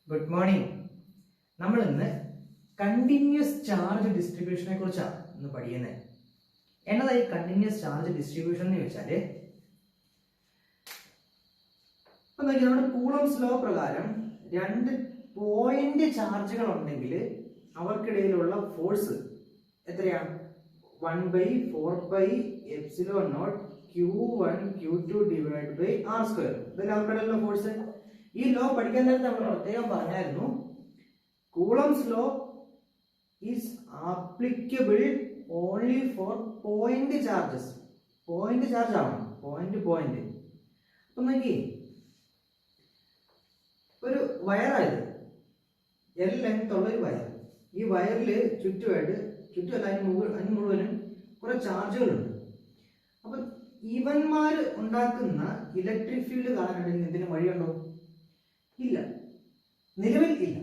Good morning. നമ്മൾ ഇന്ന് continuous charge ഡിസ്ട്രിബ്യൂഷനെ കുറിച്ചാണ് ഇന്ന് പഠിക്കുന്നത്. എന്നതായി കണ്ടിന്യൂസ് ചാർജ് ഡിസ്ട്രിബ്യൂഷൻ എന്ന് ചോദിച്ചാല് നമ്മുടെ കൂളംസ് ലോ പ്രകാരം രണ്ട് പോയിന്റ് ചാർജുകൾ ഉണ്ടെങ്കിൽ അവർക്കിടയിലുള്ള ഫോഴ്സ് എത്രയാണ്? 1/4πε0 Q1 Q2 divide by R square. ഇതല്ല അവർക്കിടയിലുള്ള ഫോഴ്സ്. ഈ ലോ പഠിക്കാൻ നേരത്തെ നമ്മൾ പ്രത്യേകം പറഞ്ഞായിരുന്നു, Coulomb's law is applicable only for point charges. Point charge ആവണം, പോയിന്റ്. അപ്പൊ നോക്കി, ഒരു വയറായത് L ലെങ്ത് ഉള്ള ഒരു വയർ. ഈ വയറിൽ ചുറ്റുമല്ല അതിന് മുഴുവനും കുറെ ചാർജുകളുണ്ട്. അപ്പൊ ഇവന്മാർ ഉണ്ടാക്കുന്ന ഇലക്ട്രിക് ഫീൽഡ് കാണാനുണ്ടെങ്കിൽ എന്തിനും വഴിയുണ്ടോ? ഇല്ല, നിലവിൽ ഇല്ല.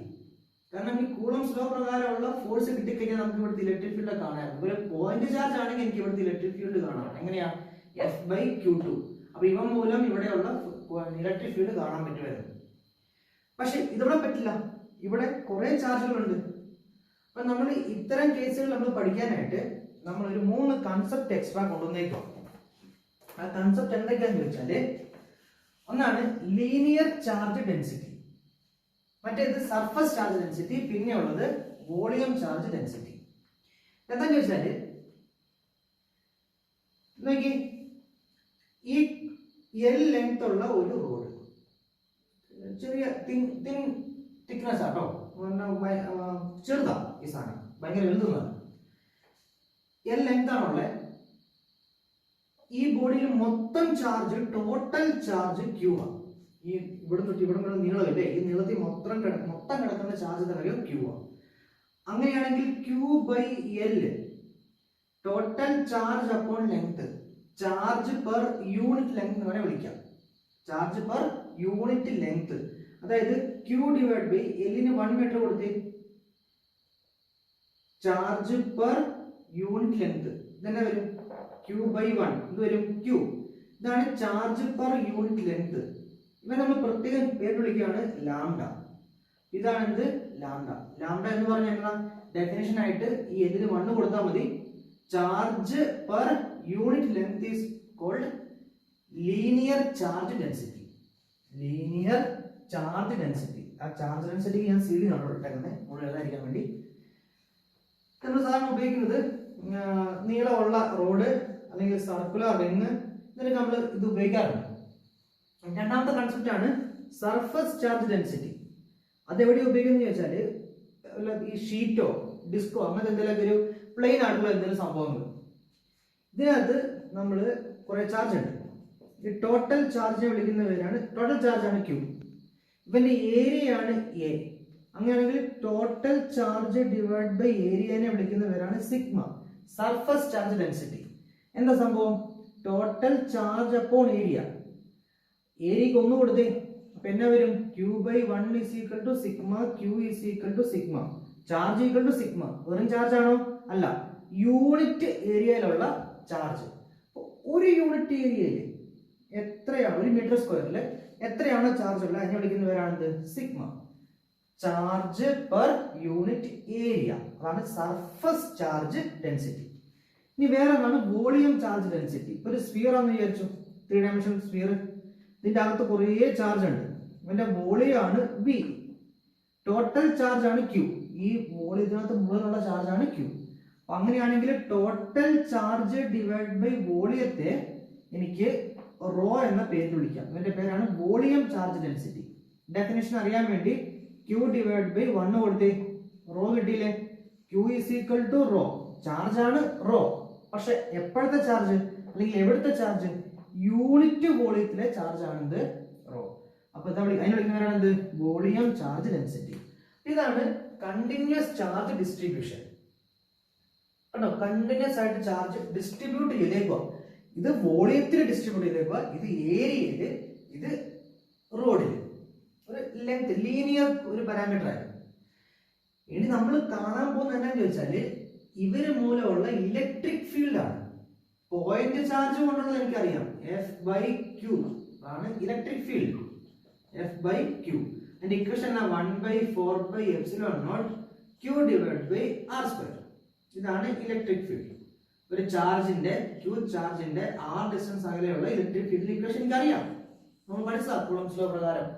കാരണം ഈ കൂളംസ് ലോ പ്രകാരമുള്ള ഫോഴ്സ് കിട്ടിക്കഴിഞ്ഞാൽ നമുക്ക് ഇവിടുത്തെ ഇലക്ട്രിക് ഫീൽഡ് കാണാമായിരുന്നു. ഒരു പോയിന്റ് ചാർജ് ആണെങ്കിൽ എനിക്ക് ഇവിടുത്തെ ഇലക്ട്രിക് ഫീൽഡ് കാണാം. എങ്ങനെയാ? F/Q2. അപ്പൊ ഇവ മൂലം ഇവിടെയുള്ള ഇലക്ട്രിക് ഫീൽഡ് കാണാൻ പറ്റുമായിരുന്നു. പക്ഷെ ഇതിവിടെ പറ്റില്ല, ഇവിടെ കുറെ ചാർജുകളുണ്ട്. അപ്പൊ നമ്മൾ ഇത്തരം കേസുകൾ നമ്മൾ പഠിക്കാനായിട്ട് നമ്മൾ ഒരു 3 കൺസെപ്റ്റ് എക്സ്ട്രാ കൊണ്ടുവന്നേക്കും. ആ കൺസെപ്റ്റ് എന്തൊക്കെയാന്ന് ചോദിച്ചാല്, ഒന്നാണ് ലീനിയർ ചാർജ് ഡെൻസിറ്റി, മറ്റേത് സർഫസ് ചാർജ് ഡെൻസിറ്റി, പിന്നെ ഉള്ളത് വോളിയം ചാർജ് ഡെൻസിറ്റി. എന്താന്ന് ചോദിച്ചാല് നോക്കി, ഈ L ലെങ്ത് ഉള്ള ഒരു റോഡ്, ചെറിയ തിക്നെസ് ആട്ടോ, ചെറുതാ ഈ സാധനം, ഭയങ്കര വലുതാണ്. L ലെങ്ത് ആണുള്ളത്. ഈ ബോഡിയിൽ മൊത്തം ചാർജ്, ടോട്ടൽ ചാർജ് Q ആണ്. ഈ ഇവിടെ തൊട്ട് ഇവിടെ വരെ നീളമില്ലേ, ഈ നീളത്തിൽ മൊത്തം കിടക്കുന്ന ചാർജ് തരം Q ആണ്. അങ്ങനെയാണെങ്കിൽ Q/L total charge upon length, charge per unit length എന്ന് വേണേൽ വിളിക്കാം. ചാർജ് പെർ യൂണിറ്റ് ലെങ്ത്, അതായത് Q ഡിവൈഡ് ബൈ L ന് 1 മീറ്റർ കൊടുത്ത് ചാർജ് പെർ യൂണിറ്റ് ലെങ്ത് ഇതെന്നെ വരും Q/1. ഇത് വരും Q. ഇതാണ് ചാർജ് പെർ യൂണിറ്റ് ലെങ്ത്. ഇവ നമ്മൾ പ്രത്യേകം പേര് വിളിക്കുകയാണ് ലാംഡ. ഇതാണ് എന്ത്? ലാംഡ. ലാംഡ എന്ന് പറഞ്ഞാൽ എന്താ? ഡെഫിനിഷൻ ആയിട്ട് ഈ L ന് 1 കൊടുത്താൽ മതി. Charge per unit length is called linear charge density. Linear charge density. ആ ചാർജ് ഡെൻസിറ്റി ഞാൻ CD കണ്ടുകൊണ്ടിട്ടേക്കുന്നത് മുഴുവൻ എഴുതാതിരിക്കാൻ വേണ്ടി. നമ്മൾ സാധാരണ ഉപയോഗിക്കുന്നത് നീളമുള്ള റോഡ് അല്ലെങ്കിൽ സർക്കുലർ റിങ്, ഇതിനൊക്കെ നമ്മൾ ഇത് ഉപയോഗിക്കാറുണ്ട്. രണ്ടാമത്തെ കൺസെപ്റ്റ് ആണ് സർഫസ് ചാർജ് ഡെൻസിറ്റി. അതെവിടെ ഉപയോഗിക്കുന്നത് ചോദിച്ചാൽ, ഈ ഷീറ്റോ ഡിസ്കോ അങ്ങനത്തെ എന്തെങ്കിലും ഒരു പ്ലെയിൻ ആയിട്ടുള്ള എന്തെങ്കിലും സംഭവങ്ങൾ, ഇതിനകത്ത് നമ്മൾ കുറെ ചാർജ് ഉണ്ട്. ഈ ടോട്ടൽ ചാർജിനെ വിളിക്കുന്ന പേരാണ്, ടോട്ടൽ ചാർജ് ആണ് Q. ഇവന്റെ ഏരിയ ആണ് A. അങ്ങനെയാണെങ്കിൽ ടോട്ടൽ ചാർജ് ഡിവൈഡ് ബൈ ഏരിയനെ വിളിക്കുന്ന പേരാണ് സിഗ്മ. സർഫസ് ചാർജ് ഡെൻസിറ്റി എന്താ സംഭവം? Total charge upon area. ഏരിയക്ക് 1 കൊടുത്തേ, അപ്പൊ എന്നാ വരും? Q/1 is equal to sigma, Q is equal to sigma. Charge equal to sigma. വെറും ചാർജ് ആണോ? അല്ല, യൂണിറ്റ് ഏരിയയിലുള്ള ചാർജ്. ഒരു യൂണിറ്റ് ഏരിയയിൽ എത്രയാണ്, 1 മീറ്റർ സ്ക്വയറിൽ എത്രയാണോ ചാർജ് ഉള്ളത് അതിനെ വിളിക്കുന്ന പേരാണ് sigma. Charge per unit area, അതാണ് സർഫസ് ചാർജ് ഡെൻസിറ്റി. ഇനി വേറെ ഒന്നാണ് വോളിയം ചാർജ് ഡെൻസിറ്റി. ഒരു സ്ഫിയർ ആണെന്ന് വിചാരിച്ചു, 3 ഡയമെൻഷണൽ സ്ഫിയർ. ഇതിന്റെ അകത്ത് കുറേ ചാർജ് ഉണ്ട്. ഇവന്റെ വോളിയം ആണ് V, ടോട്ടൽ ചാർജ് ആണ് Q. ഈ വോളിയത്തിനകത്ത് മുഴുവനുള്ള ചാർജ് ആണ് Q. അപ്പൊ അങ്ങനെയാണെങ്കിൽ ടോട്ടൽ ചാർജ് ഡിവൈഡ് ബൈ വോളിയത്തെ എനിക്ക് റോ എന്ന പേര് വിളിക്കാം. ഇവന്റെ പേരാണ് വോളിയം ചാർജ് ഡെൻസിറ്റി. ഡെഫിനിഷൻ അറിയാൻ വേണ്ടി Q ഡിവൈഡ് ബൈ 1 കൊടുത്തേ, റോ കിട്ടിയില്ലേ? Q is equal to rho. Charge ആണ് റോ, പക്ഷെ എപ്പോഴത്തെ ചാർജ് അല്ലെങ്കിൽ എവിടുത്തെ ചാർജ്? യൂണിറ്റ് വോളിയത്തിലെ ചാർജ് ആണെന്ത്? റോ. അപ്പൊ അതിനെ വിളിക്കുന്നവരാണ് എന്ത്? Volume charge density. ഇതാണ് കണ്ടിന്യൂസ് ചാർജ് ഡിസ്ട്രിബ്യൂഷൻ. കണ്ടോ, കണ്ടിന്യൂസ് ആയിട്ട് ചാർജ് ഡിസ്ട്രിബ്യൂട്ട് ചെയ്തേക്കുക. ഇത് വോളിയത്തിൽ ഡിസ്ട്രിബ്യൂട്ട് ചെയ്തേക്കുക, ഇത് ഏരിയയില്, ഇത് റോഡിൽ. ഒരു ലെങ്ത്, ലീനിയർ ഒരു പാരാമീറ്റർ ആയിരുന്നു. ഇനി നമ്മൾ കാണാൻ പോകുന്ന എന്താണെന്ന് ചോദിച്ചാല്, ഇവര് മൂലമുള്ള ഇലക്ട്രിക് ഫീൽഡ് ആണ്. പോയിന്റ് ചാർജ് കൊണ്ടുള്ളത് എനിക്കറിയാം, F/Q ആണ് ഇലക്ട്രിക് ഫീൽഡ്. F/Q. അതിന്റെ equation 1/4πε0 q divide by r square. ഇതാണ് ഇലക്ട്രിക് ഫീൽഡ്. ഒരു ചാർജിന്റെ q ചാർജിന്റെ r ഡിസ്റ്റൻസ് അകലെയുള്ള ഇലക്ട്രിക് ഫീൽഡ് ഇക്വേഷൻ എനിക്ക് അറിയാം, നമ്മൾ പഠിച്ചതാ കൂളംസ് ലോ പ്രകാരം.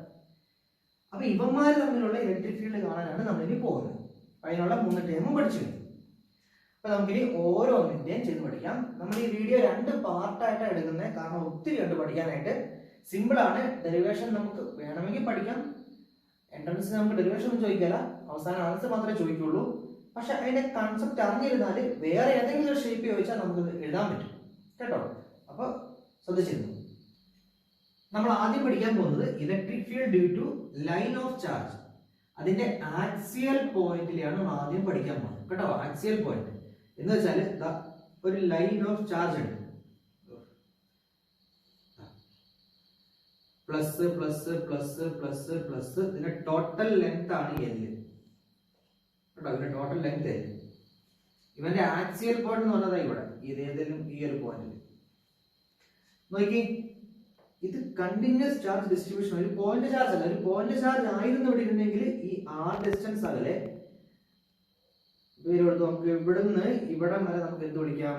അപ്പൊ ഇവന്മാർ തമ്മിലുള്ള ഇലക്ട്രിക് ഫീൽഡ് കാണാനാണ് നമ്മൾ ഇനി പോകുന്നത്. അതിനുള്ള 3 ടേമും പഠിച്ചു. അപ്പൊ നമുക്കിനി ഓരോന്നിന്റെയും ചെയ്ത് പഠിക്കാം. നമ്മൾ ഈ വീഡിയോ 2 പാർട്ടായിട്ടാണ് എടുക്കുന്നത്, കാരണം ഒത്തിരി ഉണ്ട് പഠിക്കാനായിട്ട്. സിമ്പിൾ ആണ്. ഡെറിവേഷൻ നമുക്ക് വേണമെങ്കിൽ പഠിക്കാം. എൻട്രൻസ് നമുക്ക് ഡെറിവേഷൻ ഒന്നും ചോദിക്കില്ല, അവസാന ആൻസർ മാത്രമേ ചോദിക്കുള്ളൂ. പക്ഷെ അതിന്റെ കൺസെപ്റ്റ് അറിഞ്ഞിരുന്നാൽ വേറെ ഏതെങ്കിലും ഒരു ഷേപ്പ് ചോദിച്ചാൽ നമുക്ക് എഴുതാൻ പറ്റും കേട്ടോ. അപ്പൊ ശ്രദ്ധിച്ചിരുന്നു. നമ്മൾ ആദ്യം പഠിക്കാൻ പോകുന്നത് electric field due to line of charge. അതിന്റെ ആക്സിയൽ പോയിന്റിലാണ് നമ്മൾ ആദ്യം പഠിക്കാൻ പോകുന്നത് കേട്ടോ. ആക്സിയൽ പോയിന്റ് എന്ന് വെച്ചാൽ ഒരു ലൈൻ ഓഫ് ചാർജ് ഉണ്ട്, plus plus plus plus plus. ഇതിന്റെ ടോട്ടൽ ലെങ്ത് ആണ് L കേട്ടോ. ഇതിന്റെ ടോട്ടൽ ലെങ്ത് L. ഇവന്റെ ആക്സിയൽ പോയിന്റ് എന്ന് പറഞ്ഞതാ ഇവിടെ ഏതെങ്കിലും ഈ ഒരു പോയിന്റിൽ നോക്കി. ഇത് കണ്ടിന്യൂസ് ചാർജ് ഡിസ്ട്രിബ്യൂഷൻ, ഒരു പോയിന്റ് ചാർജ് അല്ല. ഒരു പോയിന്റ് ചാർജ് ആയിരുന്നു ഇവിടെ ഇരുന്നെങ്കിൽ ഈ r ഡിസ്റ്റൻസ് അകലെ നമുക്ക് ഇവിടുന്ന് ഇവിടം വരെ നമുക്ക് എന്ത് വിളിക്കാം,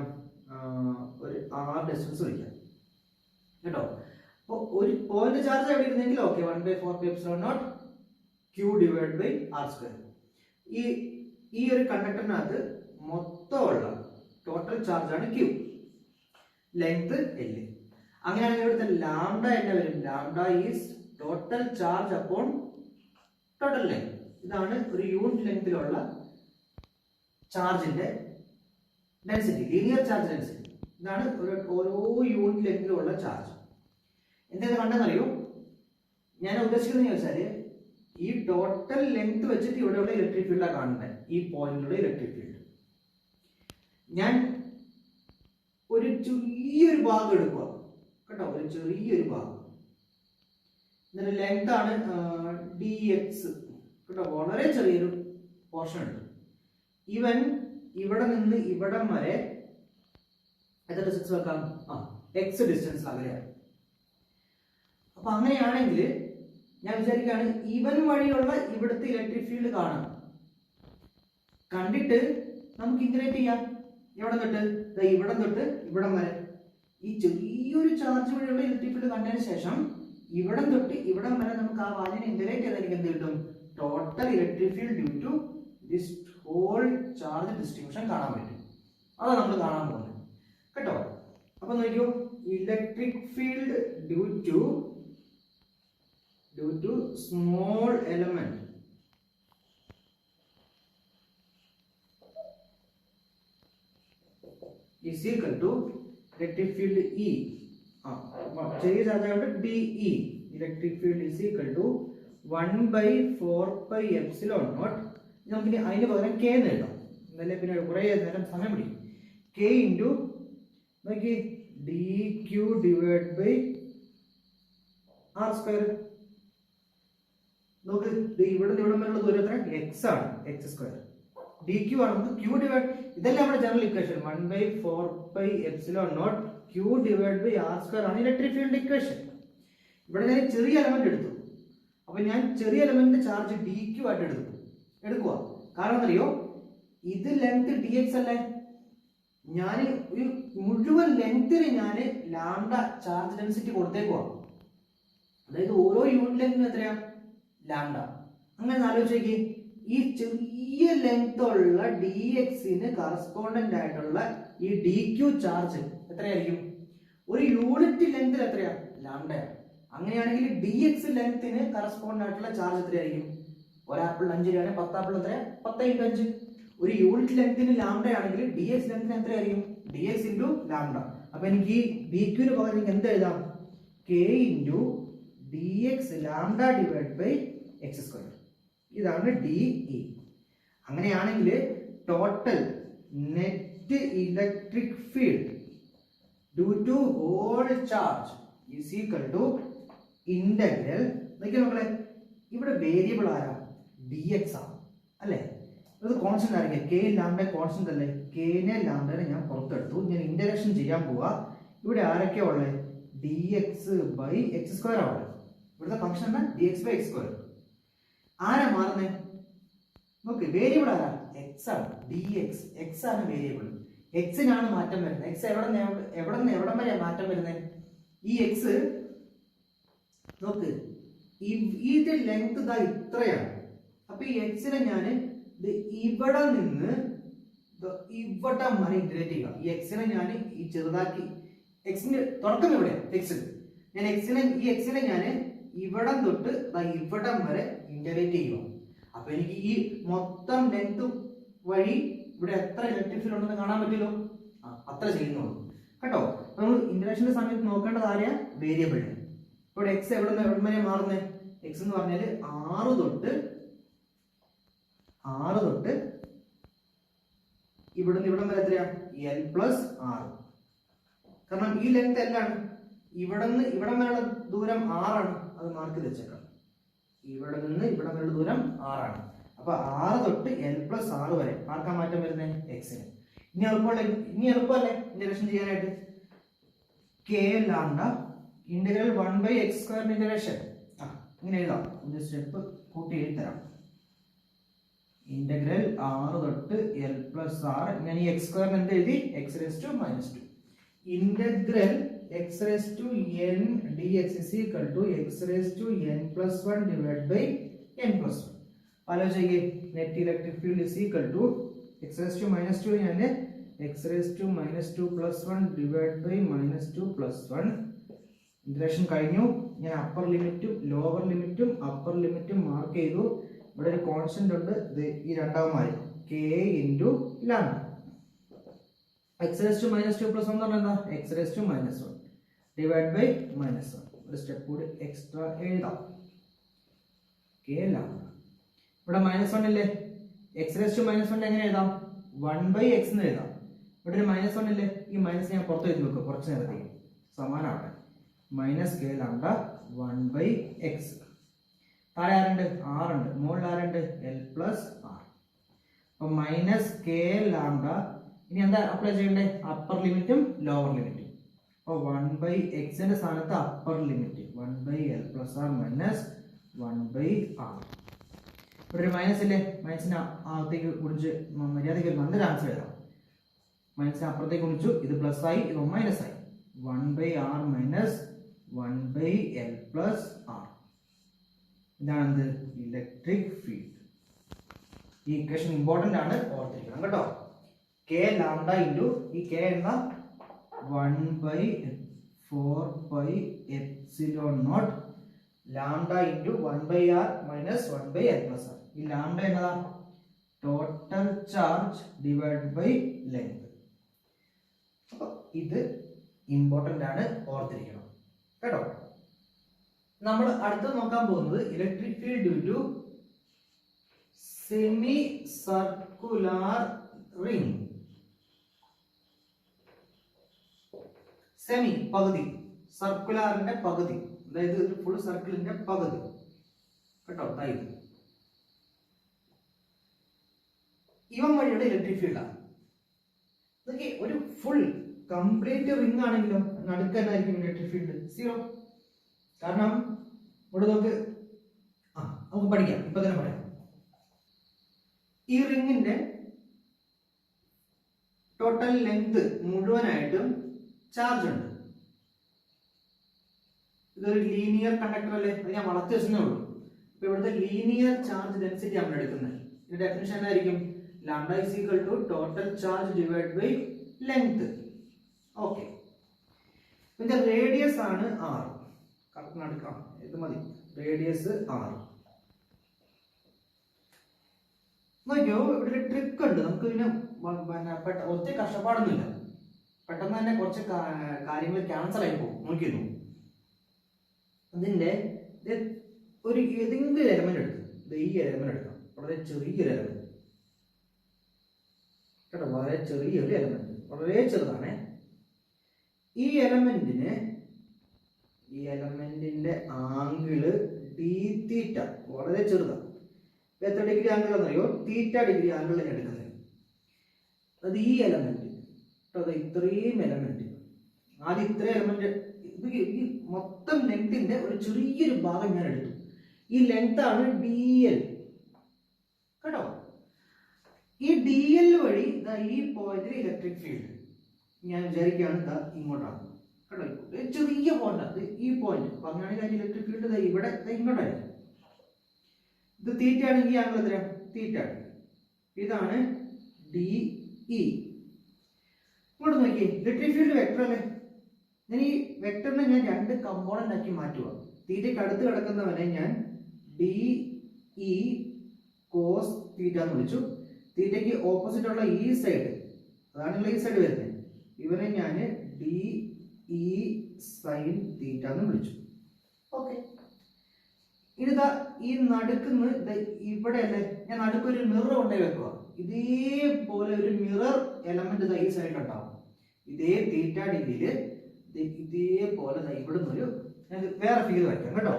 ഒരു r ഡിസ്റ്റൻസ് വിളിക്കാം കേട്ടോ. അപ്പോൾ ഒരു പോയിന്റ് ചാർജ് എവിടെ ഇരുന്നെങ്കിൽ okay 1/4πε0 q divide by r square. ഈ ഒരു കണ്ടക്ടറിനകത്ത് മൊത്തമുള്ള ടോട്ടൽ ചാർജ് ആണ് q, ലെങ്ത് L. അങ്ങനെയാണെങ്കിൽ ഇവിടുത്തെ ലാംഡ എന്നെ വരും. Lambda is total charge upon total length. ഇതാണ് ഒരു യൂണിറ്റ് ലെങ്തിലുള്ള ചാർജിന്റെ ഡെൻസിറ്റി, ലീനിയർ ചാർജ് ഡെൻസിറ്റി. ഇതാണ് ഓരോ യൂണിറ്റ് ലെങ്തിലുള്ള ചാർജ്. എന്തെങ്കിലും കണ്ടെന്നറിയോ ഞാൻ ഉദ്ദേശിക്കുന്നത് ചോദിച്ചാല്, ഈ ടോട്ടൽ ലെങ്ത് വെച്ചിട്ട് ഇവിടെയുള്ള ഇലക്ട്രിക് ഫീൽഡാണ് കാണുന്നത്. ഈ പോയിന്റിലുള്ള ഇലക്ട്രിക് ഫീൽഡ് ഞാൻ ഒരു ചെറിയൊരു ഭാഗം എടുക്കുക കേട്ടോ, ഒരു ചെറിയൊരു ഭാഗം. എന്നിട്ട് ലെങ്ത് ആണ് dx കേട്ടോ, വളരെ ചെറിയൊരു പോർഷൻ ഉണ്ട്. ഇവൻ ഇവിടെ നിന്ന് ഇവിടം വരെ എത്ര ഡിസ്റ്റൻസ് വെക്കാം, x ഡിസ്റ്റൻസ് അകലെയാണ്. അപ്പൊ അങ്ങനെയാണെങ്കിൽ ഞാൻ വിചാരിക്കുകയാണ് ഇവൻ വഴിയുള്ള ഇവിടുത്തെ ഇലക്ട്രിക് ഫീൽഡ് കാണാം. കണ്ടിട്ട് നമുക്ക് ഇന്റഗ്രേറ്റ് ചെയ്യാം. എവിടെ തൊട്ട് ഇവിടം തൊട്ട് ഇവിടം വരെ ഈ ചെറിയൊരു ചാർജ് വഴിയുള്ള ഇലക്ട്രിക് ഫീൽഡ് കണ്ടതിന് ശേഷം ഇവിടം തൊട്ട് ഇവിടം വരെ നമുക്ക് ആ വാല്യൂനെ ഇന്റഗ്രേറ്റ് ചെയ്താൽ എനിക്ക് എന്ത് കിട്ടും, total electric field due to this whole charge distribution കാണാൻ പറ്റും. അതാണ് നമ്മൾ കാണാൻ പോകുന്നത് കേട്ടോ. അപ്പൊ നോക്കിയോ, electric field due to small element is equal to electric field E. ചെറിയ ചാർജ് ആയതുകൊണ്ട് DE. Electric field is equal to 1/4πε0. നമുക്ക് അതിന് പകരം K എന്ന് എഴുതാം, എന്നല്ലേ പിന്നെ കുറേ നേരം സമയം പിടിക്കും. K ഇൻറ്റു നോക്കി dq divide by r square. നോക്ക് ഇവിടെ ഇവിടം വരെയുള്ള ദൂരം എത്ര, x ആണ്, x സ്ക്വയർ. dq ആണ്, നമുക്ക് q ഡിവൈഡ്, ഇതല്ലേ നമ്മുടെ general equation. 1/4πε0 q divide by r square ആണ് ഇലക്ട്രിക് ഫീൽഡ് ഇക്വേഷൻ. ഇവിടെ ഞാൻ ചെറിയ എലമെന്റ് എടുത്തു. അപ്പൊ ഞാൻ ചെറിയ എലമെന്റിന്റെ ചാർജ് dq ആയിട്ട് എടുക്കുക. കാരണം അറിയോ, ഇത് ലെങ്ത് dx അല്ലേ. ഞാൻ ഒരു മുഴുവൻ ലെങ്തിന് ഞാൻ ലാംഡ ചാർജ് ഡെൻസിറ്റി കൊടുത്തേക്കുക. അതായത് ഓരോ യൂണിറ്റ് ലെങ്തിന് എത്രയാ, ലാംഡ. അങ്ങനെ ആലോചിച്ചേക്ക്, ഈ ചെറിയ ലെങ്ത് ഉള്ള dx-ന് കറസ്പോണ്ടന്റ് ആയിട്ടുള്ള ഈ dq ചാർജ് എത്രയായിരിക്കും, ഒരു യൂണിറ്റ് ലെങ്തിൽ എത്രയാ, ലാംഡയാണ്. അങ്ങനെയാണെങ്കിൽ dx ലെങ്തിന് കറസ്പോണ്ടന്റ് ആയിട്ടുള്ള ചാർജ് എത്രയായിരിക്കും, ഒരാപ്പിൾ 5 രൂപയാണ്, 10 ആപ്പിൾ എത്രയാ, 10 × 5. ഒരു യൂണിറ്റ് ലെങ്തിന് ലാംഡ ആണെങ്കിൽ dx ലെങ്തിന് എത്രയായിരിക്കും, dx × ലാംഡ. അപ്പൊ എനിക്ക് ഈ dq-ന് പകരം എനിക്ക് എന്ത് എഴുതാം, k × dx lambda divide by x square. ഇതാണ് DE. അങ്ങനെയാണെങ്കിൽ total net electric field due to whole charge is equal to integral. നോക്കിയാൽ മക്കളെ, ഇവിടെ വേരിയബിൾ ആരാ, dx ആണ് അല്ലേ. ഇത് കോൺസ്റ്റന്റ് ആയിരിക്കും, k ലാംഡ കോൺസ്റ്റന്റ് അല്ലേ. k-നെ ലാംഡനെ ഞാൻ പുറത്തെടുത്തു. ഞാൻ ഇന്റഗ്രേഷൻ ചെയ്യാൻ പോവാ. ഇവിടെ ആരൊക്കെയാ ഉള്ളത്, dx ബൈ x സ്ക്വയർ ആണ്. ഇവിടുത്തെ function dx by x square. ആരാ മാറുന്നേ? നോക്ക്, വേരിയബിൾ ആരാ? എക്സ് ആണ്. ഡി എക്സ്, എക്സ് ആണ് വേരിയബിൾ. എക്സിനാണ് മാറ്റം വരുന്നത്. എക്സ് എവിടെ നിന്ന് എവിടം വരെയാണ് മാറ്റം വരുന്നത്? ഈ എക്സ് നോക്ക്, ഇത് ലെങ്ത് ഇതാ ഇത്രയാണ്. അപ്പൊ ഈ എക്സിനെ ഞാൻ ഇവിടെ നിന്ന് ഇവിടെ വരെ ഇന്റഗ്രേറ്റ് ചെയ്യുക. ഈ എക്സിനെ ഞാൻ ഈ ചെറുതാക്കി, എക്സിന്റെ തുടക്കം എവിടെയാണ്? എക്സ്. ഞാൻ ഈ എക്സിനെ ഞാൻ ഇവിടെ തൊട്ട് ഇവിടം വരെ ഇന്റഗ്രേറ്റ് ചെയ്യുക. അപ്പൊ എനിക്ക് ഈ മൊത്തം ലെങ്ത് വഴി ഇവിടെ എത്ര ഇലക്ട്രിക് ഫീൽഡ് ഉണ്ടെന്ന് കാണാൻ പറ്റുമല്ലോ. അത്ര ചെയ്യുന്നുള്ളൂ കേട്ടോ. നമ്മൾ ഇന്റഗ്രേഷന്റെ സമയത്ത് നോക്കേണ്ടത് ആരെയാ? വേരിയബിളിനെ. ഇവിടെ എക്സ് എവിടെ വരെ മാറുന്നത്? എക്സ് എന്ന് പറഞ്ഞാല് 6 തൊട്ട് ഇവിടുന്ന് ഇവിടം വരെ എത്രയാ? L+6. കാരണം ഈ ലെങ്ത് എല്ലാണ്. ഇവിടം വരെയുള്ള ദൂരം 6 ആണ്. അത് മാർക്ക് വെച്ചേക്കാം. ഇവിടെ നിന്ന് ഇവിടം വരെയുള്ള ദൂരം 6 ആണ്. അപ്പൊ 6 തൊട്ട് L+6 വരെ മാർക്കാൻ മാറ്റം വരുന്നത് എക്സിന്. ഇനി എളുപ്പമല്ലേ ഇന്റഗ്രേഷൻ ചെയ്യാനായിട്ട്? K lambda integral 1/x² integration. ഇങ്ങനെ എഴുതാം. ഒരു സ്റ്റെപ്പ് കൂട്ടി എഴുതരാം. ഇന്റഗ്രൽ 6 തൊട്ട് L+6. ഞാൻ ഈ x² എന്ത് എഴുതി? x⁻². Integral x⁻n dx is equal to x⁻n+1 divided by n+1. ആലോചിക്കുക, net electric field is equal to x⁻². ഞാൻ x⁻²+1 divided by -2+1. ഇന്റഗ്രേഷൻ കഴിഞ്ഞു. ഞാൻ അപ്പർ ലിമിറ്റും ലോവർ ലിമിറ്റും അപ്പർ ലിമിറ്റും മാർക്ക് ചെയ്തു. ഇവിടെ ഒരു കോൺസ്റ്റന്റ് ഉണ്ട്, ഈ രണ്ടാമമായി k × ലാംഡ. x⁻²+1 എന്ന് പറഞ്ഞാൽ എന്താ? x⁻−1 divide by -1. ഒരു സ്റ്റെപ്പ് കൂടി എക്സ്ട്രാ എഴുതാം. k lambda. ഇവിടെ -1 ഇല്ലേ? x⁻−1 എങ്ങനെ എഴുതാം? 1/x എന്ന് എഴുതാം. ഇവിടെ ഒരു -1 ഇല്ലേ? ഈ മൈനസ് ഞാൻ പുറത്ത് എഴുതി വെക്കുക കുറച്ച് നേരത്തേക്ക്, സമാനമാണ്. -k lambda 1/x. താഴെ ആരുണ്ട്? 6 ഉണ്ട്. മുകളിൽ ആരുണ്ട്? L+6. അപ്പൊ -k ലാംഡ. ഇനി എന്താ അപ്ലൈ ചെയ്യണ്ടേ? അപ്പർ ലിമിറ്റും ലോവർ ലിമിറ്റും. അപ്പൊ 1/x സ്ഥാനത്ത് upper limit 1/L+r minus 1/r. ഇവിടെ ഒരു മൈനസ് ഇല്ലേ? മൈനസിന് അകത്തേക്ക് കുടിച്ച് മര്യാദയ്ക്ക് നല്ലൊരു ആൻസർ എഴുതാം. മൈനസിന് അപ്പുറത്തേക്ക് കുടിച്ചു, ഇത് പ്ലസ് ആയി, ഇത് മൈനസ് ആയി. 1/r minus 1/L+r. ഇതാണ് എന്ത്? Electric field. ഈ ഇക്വേഷൻ ഇമ്പോർട്ടന്റ് ആണ്, ഓർത്തിരിക്കണം കേട്ടോ. k ലാംഡ ഇൻറ്റു ഈ k എന്ന 1/4πε0 lambda into 1/r minus 1/L+r. ഈ ലാംഡ എന്നതാ? Total charge divide by length. അപ്പൊ ഇത് ഇമ്പോർട്ടന്റ് ആണ്, ഓർത്തിരിക്കണം കേട്ടോ. നമ്മൾ അടുത്ത് നോക്കാൻ പോകുന്നത് electric field due to semi circular ring. Semi പകുതി, സർക്കുലറിന്റെ പകുതി, അതായത് ഒരു ഫുൾ സർക്കിളിന്റെ പകുതി കേട്ടോ. ഇവൻ വഴിയുടെ ഇലക്ട്രിക് ഫീൽഡാണ്. ഇതൊക്കെ ഒരു ഫുൾ കംപ്ലീറ്റ് റിംഗ് ആണെങ്കിലും നടുക്ക് തന്നെയായിരിക്കും ഇലക്ട്രിക് ഫീൽഡ് 0. കാരണം ഇവിടെ നമുക്ക് പഠിക്കാം, ഇപ്പൊ തന്നെ പറയാം. ഈ റിംഗിന്റെ ടോട്ടൽ ലെങ്ത് മുഴുവനായിട്ടും ചാർജ് ഉണ്ട്. ഇതൊരു ലീനിയർ കണ്ടക്ടർ അല്ലേ? അത് ഞാൻ വളർത്തി വെച്ചേ ഉള്ളൂ. അപ്പൊ ഇവിടുത്തെ ലീനിയർ ചാർജ് ഡെൻസിറ്റി നമ്മൾ എടുക്കുന്നത്. ഇതിന്റെ ഡെഫിനിഷൻ എന്തായിരിക്കും? Lambda is equal to total charge divide by length. Okay, ഇതിന്റെ റേഡിയസ് ആണ് r. കറക്റ്റ് നടക്കാം, ഇത് മതി. Radius r. നോക്കിയോ, ഇവിടെ ഒരു ട്രിക്ക് ഉണ്ട്. നമുക്ക് പിന്നെ ഒത്തിരി കഷ്ടപ്പാടൊന്നുമില്ല. പെട്ടെന്ന് തന്നെ കുറച്ച് കാര്യങ്ങൾ ക്യാൻസൽ ആയി പോകും. നോക്കിയിരുന്നു, അതിന്റെ ഒരു ഏതെങ്കിലും എലമെന്റ് എടുക്കും. ഈ എലമെന്റ് എടുക്കാം, വളരെ ചെറിയൊരു എലമെന്റ് കേട്ടോ, വളരെ ചെറിയൊരു എലമെന്റ്, വളരെ ചെറുതാണ്. ഈ എലമെന്റിന്റെ ആംഗിള് d θ വളരെ ചെറുതാണ്. എത്ര ഡിഗ്രി ആംഗിൾ എന്നറിയോ? θ ഡിഗ്രി ആംഗിൾ തന്നെ എടുക്കുന്നത്. അത് ഈ എലമെന്റ്, ഇത്രയും എലമെന്റ്, ആദ്യം ഇത്രയും എലമെന്റ്, ഈ മൊത്തം ലെങ്തിന്റെ ഒരു ചെറിയൊരു ഭാഗം ഞാൻ എടുത്തു. ഈ ലെങ്ത് ആണ് ഡി എൽ കേട്ടോ. ഈ ഡി എൽ വഴി ഈ പോയിന്റിൽ ഇലക്ട്രിക് ഫീൽഡ് ഞാൻ വിചാരിക്കുകയാണ് ഇങ്ങോട്ടാണ് കേട്ടോ. ചെറിയ പോയിന്റ് ഈ പോയിന്റ് പറഞ്ഞാണെങ്കിൽ അതിന്റെ ഇലക്ട്രിക് ഫീൽഡ് ഇവിടെ ഇങ്ങോട്ടായിരിക്കും. ഇത് തീറ്റ ആണെങ്കിൽ ഈ ആംഗിൾ എത്രയാണ്? തീറ്റ. ഇതാണ് ഡി ഇ. ഇങ്ങോട്ട് നോക്കിയേ, ഇലക്ട്രിക് ഫീൽഡ് വെക്ടർ അല്ലേ. ഞാൻ ഈ വെക്ടറിനെ ഞാൻ രണ്ട് കമ്പോണന്റ് ആക്കി മാറ്റുക. തീറ്റയ്ക്ക് അടുത്ത് കിടക്കുന്നവനെ ഞാൻ ഡി ഇ കോസ് തീറ്റ എന്ന് വിളിച്ചു. തീറ്റയ്ക്ക് ഓപ്പോസിറ്റ് ഉള്ള ഈ സൈഡ്, അതാണ് ഈ സൈഡ് വരുന്നത്, ഇവനെ ഞാൻ ഡി ഇ സൈൻ തീറ്റ എന്ന് വിളിച്ചു. ഓക്കെ, ഇനിതാ ഈ നടുക്കുന്ന് ഇവിടെ അല്ലേ, ഞാൻ നടുക്കൊരു മിറർ കൊണ്ടേ വെക്കുക. ഇതേപോലെ ഒരു മിറർ എലമെന്റ് ഈ സൈഡിൽ ഉണ്ടാവും. ഇതേ തീറ്റ ഡിഗ്രിയില് ഇതേപോലെ ഇവിടെ നിന്നൊരു വേറെ ഫിഗർ വരയ്ക്കാം കേട്ടോ.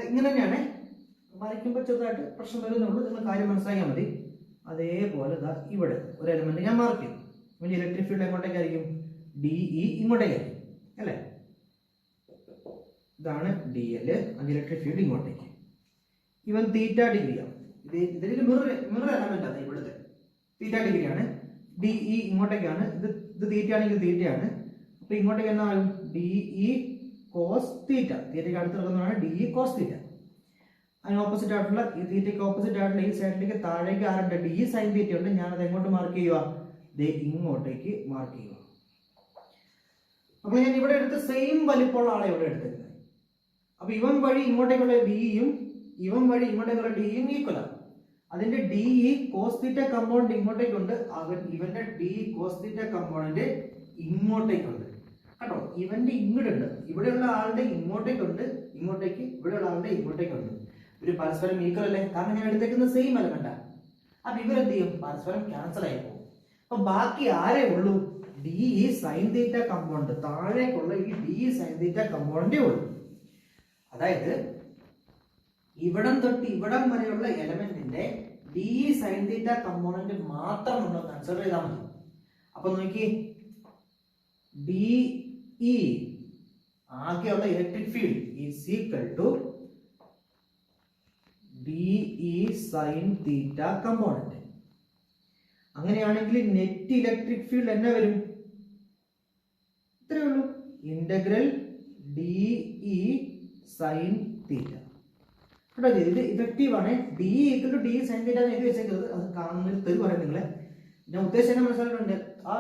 ഇങ്ങനെ തന്നെയാണ് വരയ്ക്കുമ്പോൾ ചെറുതായിട്ട് പ്രശ്നം വരുന്നുള്ളൂ, നിങ്ങൾ കാര്യം മനസ്സിലാക്കിയാൽ മതി. അതേപോലെ ഇവിടെ ഒരു എലമെന്റ് ഞാൻ മാർക്ക് ചെയ്യും. ഇവന്റെ ഇലക്ട്രിക് ഫീൽഡ് എങ്ങോട്ടേക്കായിരിക്കും? ഡി ഇ ഇങ്ങോട്ടേക്കായിരിക്കും അല്ലേ. ഇതാണ് ഡി എൽ, അതിന്റെ ഇലക്ട്രിക് ഫീൽഡ് ഇങ്ങോട്ടേക്ക്. ഇവൻ തീറ്റ ഡിഗ്രിയാണ്. ഇതിൽ മിറർ എലമെന്റ് ആണ് ഇവിടുത്തെ തീറ്റ ഡിഗ്രിയാണ്. ഡി ഇ ഇങ്ങോട്ടേക്കാണ്. ഇത് തീറ്റ ആണെങ്കിൽ തീറ്റയാണ്. അപ്പൊ ഇങ്ങോട്ടേക്ക് എന്നാകും? D E cos theta. തീറ്റയ്ക്ക് അടുത്ത് കിടക്കുന്നതാണ് ഡി ഇ കോസ് തീറ്റ. അതിന് ഓപ്പോസിറ്റ് ആയിട്ടുള്ള ഈ തീറ്റയ്ക്ക് ഓപ്പോസിറ്റ് ആയിട്ടുള്ള ഈ സൈഡിലേക്ക് താഴേക്ക് ആറുണ്ട് ഡി ഇ സൈൻ തീറ്റ ഉണ്ട്. ഞാനത് എങ്ങോട്ട് മാർക്ക് ചെയ്യുക? ഇങ്ങോട്ടേക്ക് മാർക്ക് ചെയ്യുക. അപ്പൊ ഞാൻ ഇവിടെ എടുത്ത് സെയിം വലിപ്പമുള്ള ആളെ ഇവിടെ എടുത്തിരുന്നത്. അപ്പൊ ഇവൻ വഴി ഇങ്ങോട്ടേക്കുള്ള ഡിയും ഇവൻ വഴി ഇങ്ങോട്ടേക്കുള്ള ഡിയും ഈക്വലാണ്. അതിന്റെ d E cos theta component ഇങ്ങോട്ടേക്കുണ്ട്. ഇവന്റെ ഡി കോസ് തീറ്റ കമ്പോണന്റ് ഇങ്ങോട്ടേക്കുണ്ട് കേട്ടോ. ഇവന്റെ ഇങ്ങോട്ടുണ്ട്, ഇവിടെയുള്ള ആളുടെ ഇങ്ങോട്ടേക്കുണ്ട്, ഇങ്ങോട്ടേക്ക് ഇവിടെയുള്ള ആളുടെ ഇങ്ങോട്ടേക്കുണ്ട്. ഇവര് പരസ്പരം ഈക്വൽ അല്ലേ, കാരണം ഞാൻ എടുത്തേക്കുന്ന സെയിം എലമെന്റാ. അപ്പൊ ഇവരെന്ത് ചെയ്യും? പരസ്പരം ക്യാൻസൽ ആയി പോകും. അപ്പൊ ബാക്കി ആരേ ഉള്ളൂ? D E sine theta component, താഴേക്കുള്ള ഈ ഡി ഇ സൈൻ തീറ്റ കമ്പോണന്റേ ഉള്ളൂ. അതായത് ഇവിടം തൊട്ട് ഇവിടം വരെയുള്ള എലമെന്റിന്റെ d E sine theta component മാത്രം നമ്മൾ കൺസിഡർ ചെയ്താൽ മതി. അപ്പൊ നോക്കി, ഡി ഇ ആകെയുള്ള electric field is equal to d E sine theta component. അങ്ങനെയാണെങ്കിൽ നെറ്റ് ഇലക്ട്രിക് ഫീൽഡ് എന്നാ വരും? ഇത്രയേ ഉള്ളൂ, integral d E sine theta. ഇത് ഇഫക്റ്റീവ് ആണ്. D equal to d sine തീറ്റ എഴുതി വെച്ചേക്കുന്നത് അത് കാണുന്നതിൽ തെറി പറയാം നിങ്ങളെ. ഞാൻ ഉദ്ദേശിച്ച മനസ്സിലായിട്ടുണ്ട്. ആ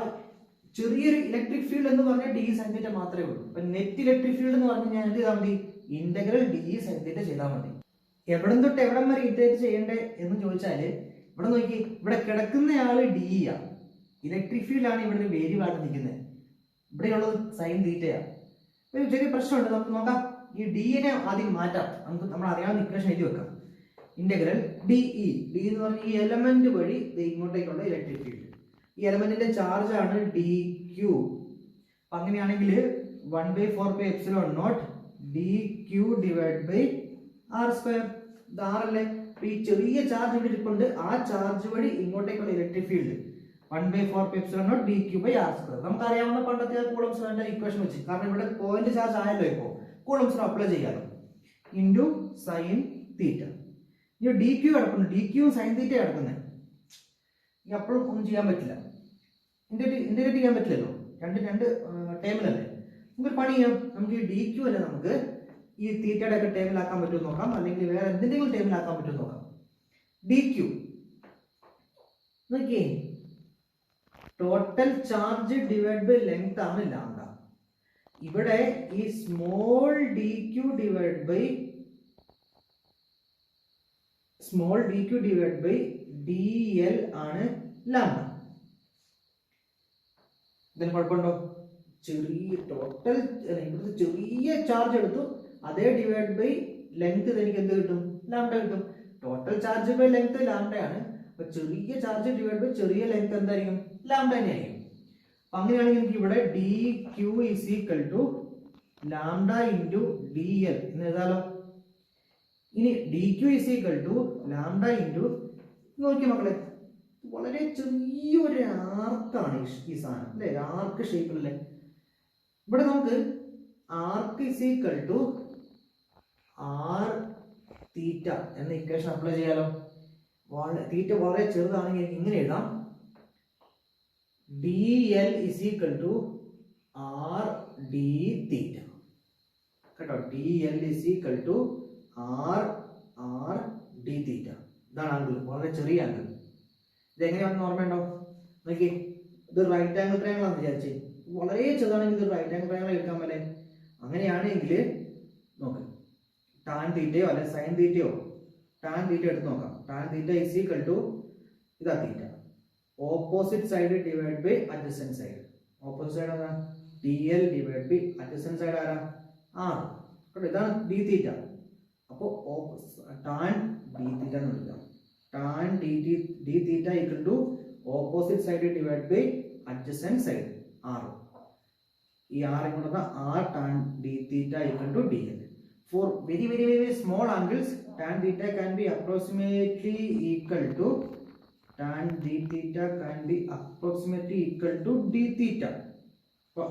ചെറിയൊരു ഇലക്ട്രിക് ഫീൽഡ് എന്ന് പറഞ്ഞാൽ ഡി സൈൻ തീറ്റ മാത്രമേ ഉള്ളൂ. അപ്പൊ നെറ്റ് ഇലക്ട്രിക് ഫീൽഡ് എന്ന് പറഞ്ഞാൽ ഞാൻ എന്ത് ചെയ്താൽ മതി? ഇന്റഗ്രൽ ഡി സൈൻ തീറ്റ ചെയ്താൽ മതി. എവിടം തൊട്ട് എവിടം വരെ ഇന്റഗ്രേറ്റ് ചെയ്യേണ്ടേ എന്ന് ചോദിച്ചാല് ഇവിടെ നോക്കി, ഇവിടെ കിടക്കുന്നയാള് ഡി ആ, ഇലക്ട്രിക് ഫീൽഡ് ആണ് ഇവിടെ ഒരു വേരിയബിൾ ആയിട്ട് നിൽക്കുന്നത്. ഇവിടെയുള്ളത് സൈൻ തീറ്റയാണ്. ഒരു ചെറിയ പ്രശ്നമുണ്ട്, നമുക്ക് നോക്കാം. ഈ ഡിനെ ആദ്യം മാറ്റാം. നമുക്ക് നമ്മൾ അറിയാവുന്ന ഇക്വേഷൻ എഴുതി വെക്കാം. ഇന്റഗ്രൽ ഡി ഇ, ഡി എന്ന് പറഞ്ഞ ഈ എലമെന്റ് വഴി ഇങ്ങോട്ടേക്കുള്ള ഇലക്ട്രിക് ഫീൽഡ്. ഈ എലമെന്റിന്റെ ചാർജ് ആണ് ഡി ക്യൂ. അപ്പൊ അങ്ങനെയാണെങ്കിൽ 1/4πε0 d Q divide by R square. ഇത് ആർ അല്ലേ. അപ്പൊ ഈ ചെറിയ ചാർജ് ഇവിടെ ഇരിപ്പുണ്ട്. ആ ചാർജ് വഴി ഇങ്ങോട്ടേക്കുള്ള electric field 1/4πε0 d q by R square. നമുക്ക് അറിയാവുന്ന പണ്ടത്തെ കൂളംസ് വേണ്ട ഇക്വേഷൻ വെച്ച്, കാരണം ഇവിടെ പോയിന്റ് ചാർജ് ആയല്ലോ, ഇപ്പോ കൂളംസ് അപ്ലൈ ചെയ്യാലോ, ഇൻറ്റു സൈൻ തീറ്റ. ഇനി ഡി ക്യൂ കിടക്കുന്നു, ഡി ക്യൂ സൈൻ തീറ്റ കിടക്കുന്നത്. ഇനി അപ്പോഴും ഒന്നും ചെയ്യാൻ പറ്റില്ല, ഇന്റഗ്രേറ്റ് ചെയ്യാൻ പറ്റില്ലല്ലോ, രണ്ട് ടേമിലല്ലേ. നമുക്ക് പണി ചെയ്യാം. നമുക്ക് ഈ ഡി ക്യൂ അല്ലേ നമുക്ക് ഈ തീറ്റയുടെ ഒക്കെ ടേമിലാക്കാൻ പറ്റുമോ നോക്കാം, അല്ലെങ്കിൽ വേറെ എന്തെങ്കിലും ടേമിലാക്കാൻ പറ്റുമോ നോക്കാം. ഡി ക്യൂ നോക്കിയേ, total charge divide by length ആണ് ലാംഡ. ഇവിടെ ഈ small D Q divide by D L ആണ് ലാംഡ. ഇതിന് കുഴപ്പമുണ്ടോ? ചെറിയ ടോട്ടൽ ഇവിടുത്തെ ചെറിയ ചാർജ് എടുത്തു, അതേ ഡിവൈഡ് ബൈ ലെങ്ത് എനിക്ക് എന്ത് കിട്ടും? ലാംഡ കിട്ടും. ടോട്ടൽ ചാർജ് ബൈ ലെങ്ത് ലാംഡയാണ്. അപ്പൊ ചെറിയ ചാർജ് ഡിവൈഡ് ബൈ ചെറിയ ലെങ്ത് എന്തായിരിക്കും? ലാംഡ തന്നെയായിരിക്കും. അപ്പൊ അങ്ങനെയാണെങ്കിൽ എനിക്ക് ഇവിടെ d q is equal to lambda into d l എന്ന് എഴുതാലോ. ഇനി d q is equal to lambda into, നോക്കിയ മക്കളെ, വളരെ ചെറിയൊരു ആർക്കാണ് ഈ സാധനം അല്ലെ, ആർക്ക് ഷേപ്പിലല്ലേ. ഇവിടെ നമുക്ക് ആർക്ക് ഇസ് ഈക്വൽ ടു ആർ തീറ്റ എന്ന ഇക്വേഷൻ അപ്ലൈ ചെയ്യാലോ. തീറ്റ വളരെ ചെറുതാണെങ്കിൽ എനിക്ക് ഇങ്ങനെ എഴുതാം, d l is equal to r D theta കേട്ടോ. D l is equal to r r D theta. ഇതാണ് ആംഗിൾ, വളരെ ചെറിയ ആംഗിൾ. ഇതെങ്ങനെയാണെന്ന് ഓർമ്മയുണ്ടോ? നോക്കി, ഇത് റൈറ്റ് ആംഗിൾ ട്രയാംഗിൾ ആണെന്ന് വിചാരിച്ചേ. വളരെ ചെറുതാണെങ്കിൽ ഇത് റൈറ്റ് ആംഗിൾ ട്രയാംഗിൾ എടുക്കാൻ പറ്റേ. അങ്ങനെയാണെങ്കിൽ നോക്ക്, ടാൻ തീറ്റയോ അല്ലെ സൈൻ തീറ്റയോ, ടാൻ തീറ്റ എടുത്ത് നോക്കാം. Tan theta is equal to ഇതാ theta, opposite side divide by adjacent side. Opposite side ആരാ? D l divide by adjacent side ആരാ? ആർ കേട്ടോ. ഇതാണ് ഡി തീറ്റ. അപ്പോൾ ടാൻ ഡി തീറ്റ എന്ന് വിളിക്കാം. Tan D theta equal to opposite side divide by adjacent side R. ഈ R എങ്ങോട്ട് R tan D theta equal to D L. For very very very small angles, tan theta can be approximately equal to tan d theta can be approximately equal to d theta. So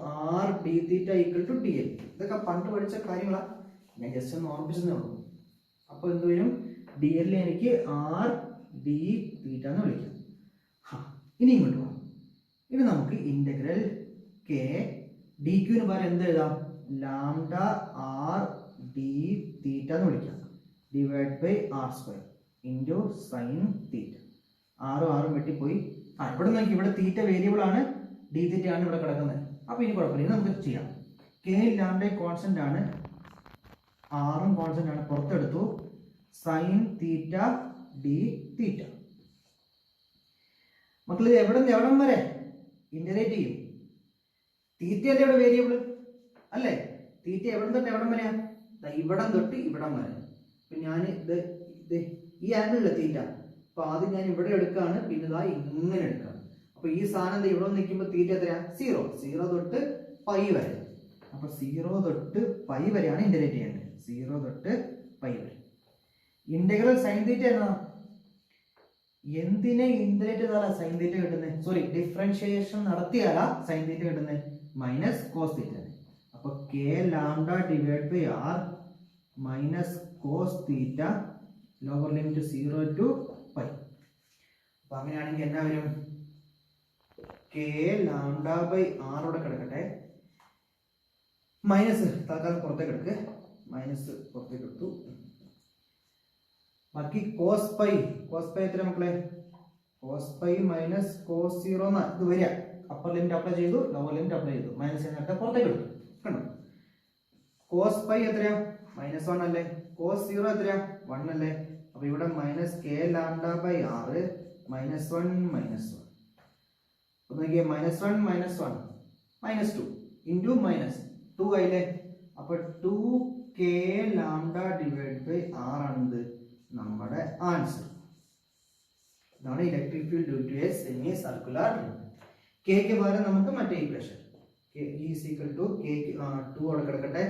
r d theta equal to dl. ഇതൊക്കെ പണ്ട് പഠിച്ച കാര്യങ്ങളാണ്, ഞാൻ just ഒന്ന് ഓർമ്മിച്ചതേ ഉള്ളൂ. അപ്പോൾ എന്ത് വരും? ഡി എൽ എനിക്ക് ആർ ഡി തീറ്റ എന്ന് വിളിക്കാം. ഇനി ഇങ്ങോട്ട് പോകാം. ഇനി നമുക്ക് ഇന്റഗ്രൽ കെ ഡി ക്യൂന് പകരം എന്ത് എഴുതാം? ലാംഡ ആർ ഡി തീറ്റ എന്ന് വിളിക്കാം, divide by R square into sine theta. ആറും വെട്ടിപ്പോയി. ഇവിടെ നോക്കി, ഇവിടെ തീറ്റ വേരിയബിൾ ആണ്, ഡി തീറ്റ ആണ് ഇവിടെ കിടക്കുന്നത്. അപ്പോൾ ഇനി കുഴപ്പമില്ല, നമുക്ക് ചെയ്യാം. കെ ലാംഡ കോൺസ്റ്റന്റ് ആണ്, ആറും കോൺസ്റ്റന്റ് ആണ്, പുറത്തെടുത്തു. സൈൻ തീറ്റ ഡി തീറ്റ. മക്കൾ ഇത് എവിടം വരെ ഇന്റഗ്രേറ്റ് ചെയ്യും? തീറ്റയല്ലേ ഇവിടെ വേരിയബിൾ അല്ലേ? തീറ്റ എവിടെ തൊട്ട് എവിടം വരെയാ? ഇവിടം തൊട്ട് ഇവിടം വരെ. ഇപ്പൊ ഞാൻ ഇത് ഈ ആംഗിളിലെ തീറ്റ, അപ്പൊ ആദ്യം ഞാൻ ഇവിടെ എടുക്കുകയാണ്, പിന്നെ ഇതാ ഇങ്ങനെ എടുക്കുകയാണ്. അപ്പൊ ഈ സാധനം ഇവിടെ നിൽക്കുമ്പോൾ തീറ്റ എത്രയാ? 0 തൊട്ട് പൈ വരെ. അപ്പൊ 0 തൊട്ട് പൈ വരെയാണ് ഇന്റഗ്രേറ്റ് ചെയ്യേണ്ടത്. 0 തൊട്ട് പൈ വരെ. ഇന്റഗ്രൽ സൈൻ തീറ്റ എന്നാ? എന്തിനെ ഇന്റഗ്രേറ്റ് ചെയ്താലാ സൈൻ തീറ്റ കിട്ടുന്നത്? സോറി, ഡിഫറൻഷിയേഷൻ നടത്തിയാലാ സൈൻ തീറ്റ കിട്ടുന്നത്? Minus cos theta. അപ്പോൾ k lambda divide by r minus cos theta lower limit 0 to pi. അപ്പൊ അങ്ങനെയാണെങ്കിൽ എന്നാ വരും? കെ ലാംഡ ബൈ ആർ ഇവിടെ കിടക്കട്ടെ, മൈനസ് തൽക്കാലം പുറത്തേക്ക് എടുക്ക്, മൈനസ് പുറത്തേക്ക് എടുത്തു. ബാക്കി കോസ് പൈ എത്ര മക്കളെ? കോസ് പൈ മൈനസ് കോസ് 0 എന്നാ ഇത് വരിക. അപ്പർ ലിമിറ്റ് അപ്ലൈ ചെയ്തു, ലോവർ ലിമിറ്റ് അപ്ലൈ ചെയ്തു, മൈനസ് എന്നിട്ട് പുറത്തേക്ക് എടുത്തു. കണ്ടോ? കോസ് പൈ എത്രയാ? -1 അല്ലേ? കോസ് 0 എത്രയാ? 1 അല്ലേ? അപ്പൊ ഇവിടെ മൈനസ് കെ ലാംഡ ബൈ ആറ് -1 -1. അപ്പൊ നോക്കിയേ, -1 -1 -2 ഇൻറ്റു -2 ആയില്ലേ? അപ്പൊ 2k lambda divide by r ആണെന്ത് നമ്മുടെ ആൻസർ. ഇതാണ് electric field due to a semi circular ring. കെക്ക് പകരം നമുക്ക് മറ്റേ equation k is equal to k 2 അവിടെ കിടക്കട്ടെ,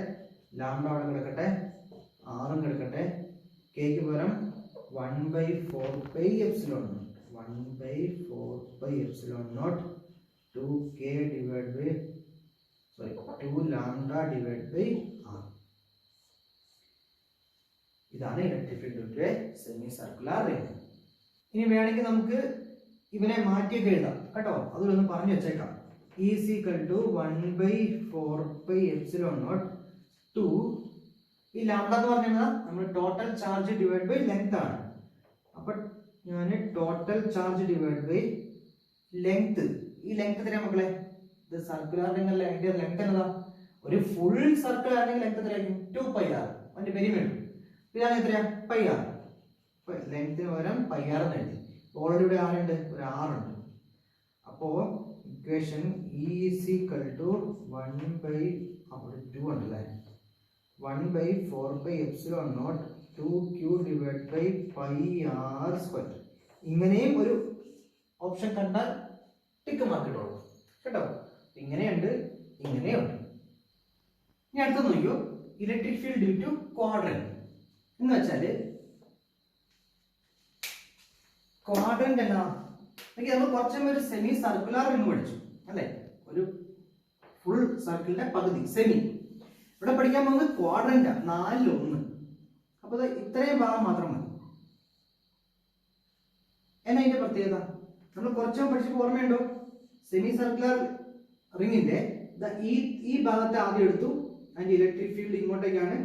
ലാംഡ അവിടെ കിടക്കട്ടെ, ആറും കിടക്കട്ടെ. കെക്ക് പകരം 1/4 pi epsilon naught, 1/4 pi epsilon naught 2k divide by 2 lambda divide by R. ഇതാണ് electric field due to a semi circular ring. ഇനി വേണമെങ്കിൽ നമുക്ക് ഇവനെ മാറ്റിയൊക്കെ എഴുതാം കേട്ടോ, അതിലൊന്ന് പറഞ്ഞു വെച്ചേക്കാം. is equal to 1/4 pi epsilon naught 2. ഈ ലാംഡ എന്ന് പറഞ്ഞാൽ നമ്മൾ total charge divide by length ആണ്. അപ്പൊ ഞാൻ total charge divide by length. ഈ ലെങ്ത് എത്രയാ മക്കളെ? ഇത് സർക്കുലർ റിംഗ് അല്ലേ, അതിന്റെ ലെങ്ത് എന്നതാ? ഒരു ഫുൾ സർക്കിൾ ആണെങ്കിൽ ലെങ്ത് എത്രയായിരിക്കും? 2πr. അതിന്റെ പെരിമീറ്റർ ഇതാണ് എത്രയാ? πr. അപ്പൊ ലെങ്ത്തിന് പകരം πr എന്ന് എഴുതി. ഓൾറെഡി ഇവിടെ ആരുണ്ട്? ഒരു r ഉണ്ട്. അപ്പോ ഇക്വേഷൻ is equal to 1/2 ഉണ്ടല്ലേ, 1/4 pi epsilon naught 2q divided by pi r square. ഇങ്ങനെയും ഒരു ഓപ്ഷൻ കണ്ടാൽ ടിക്ക് മാർക്ക് ഇട്ടോളൂ കേട്ടോ. ഇങ്ങനെയുണ്ട്, ഇങ്ങനെയുണ്ട്. ഇനി അടുത്ത നോക്കിയോ, electric field due to quadrant എന്ന് വെച്ചാല് ക്വാഡ്രന്റ് എന്നാ? നമ്മൾ കുറച്ചും ഒരു സെമി സർക്കുലർ റിംഗ് പഠിച്ചു അല്ലെ, ഒരു ഫുൾ സർക്കിളിന്റെ പകുതി സെമി. ഇവിടെ പഠിക്കാൻ പോകുന്നത് ക്വാഡ്രന്റ് 4-1. അപ്പൊ ഇത്രയും ഭാഗം മാത്രം മതി. എന്നാ ഇതിന്റെ പ്രത്യേകത? നമ്മൾ കുറച്ചും പഠിച്ചപ്പോൾ ഓർമ്മയുണ്ടോ? സെമി സർക്കുലർ റിങ്ങിന്റെ ഈ ഭാഗത്തെ ആദ്യം എടുത്തു. അതിന്റെ ഇലക്ട്രിക് ഫീൽഡ് ഇങ്ങോട്ടേക്കാണ്.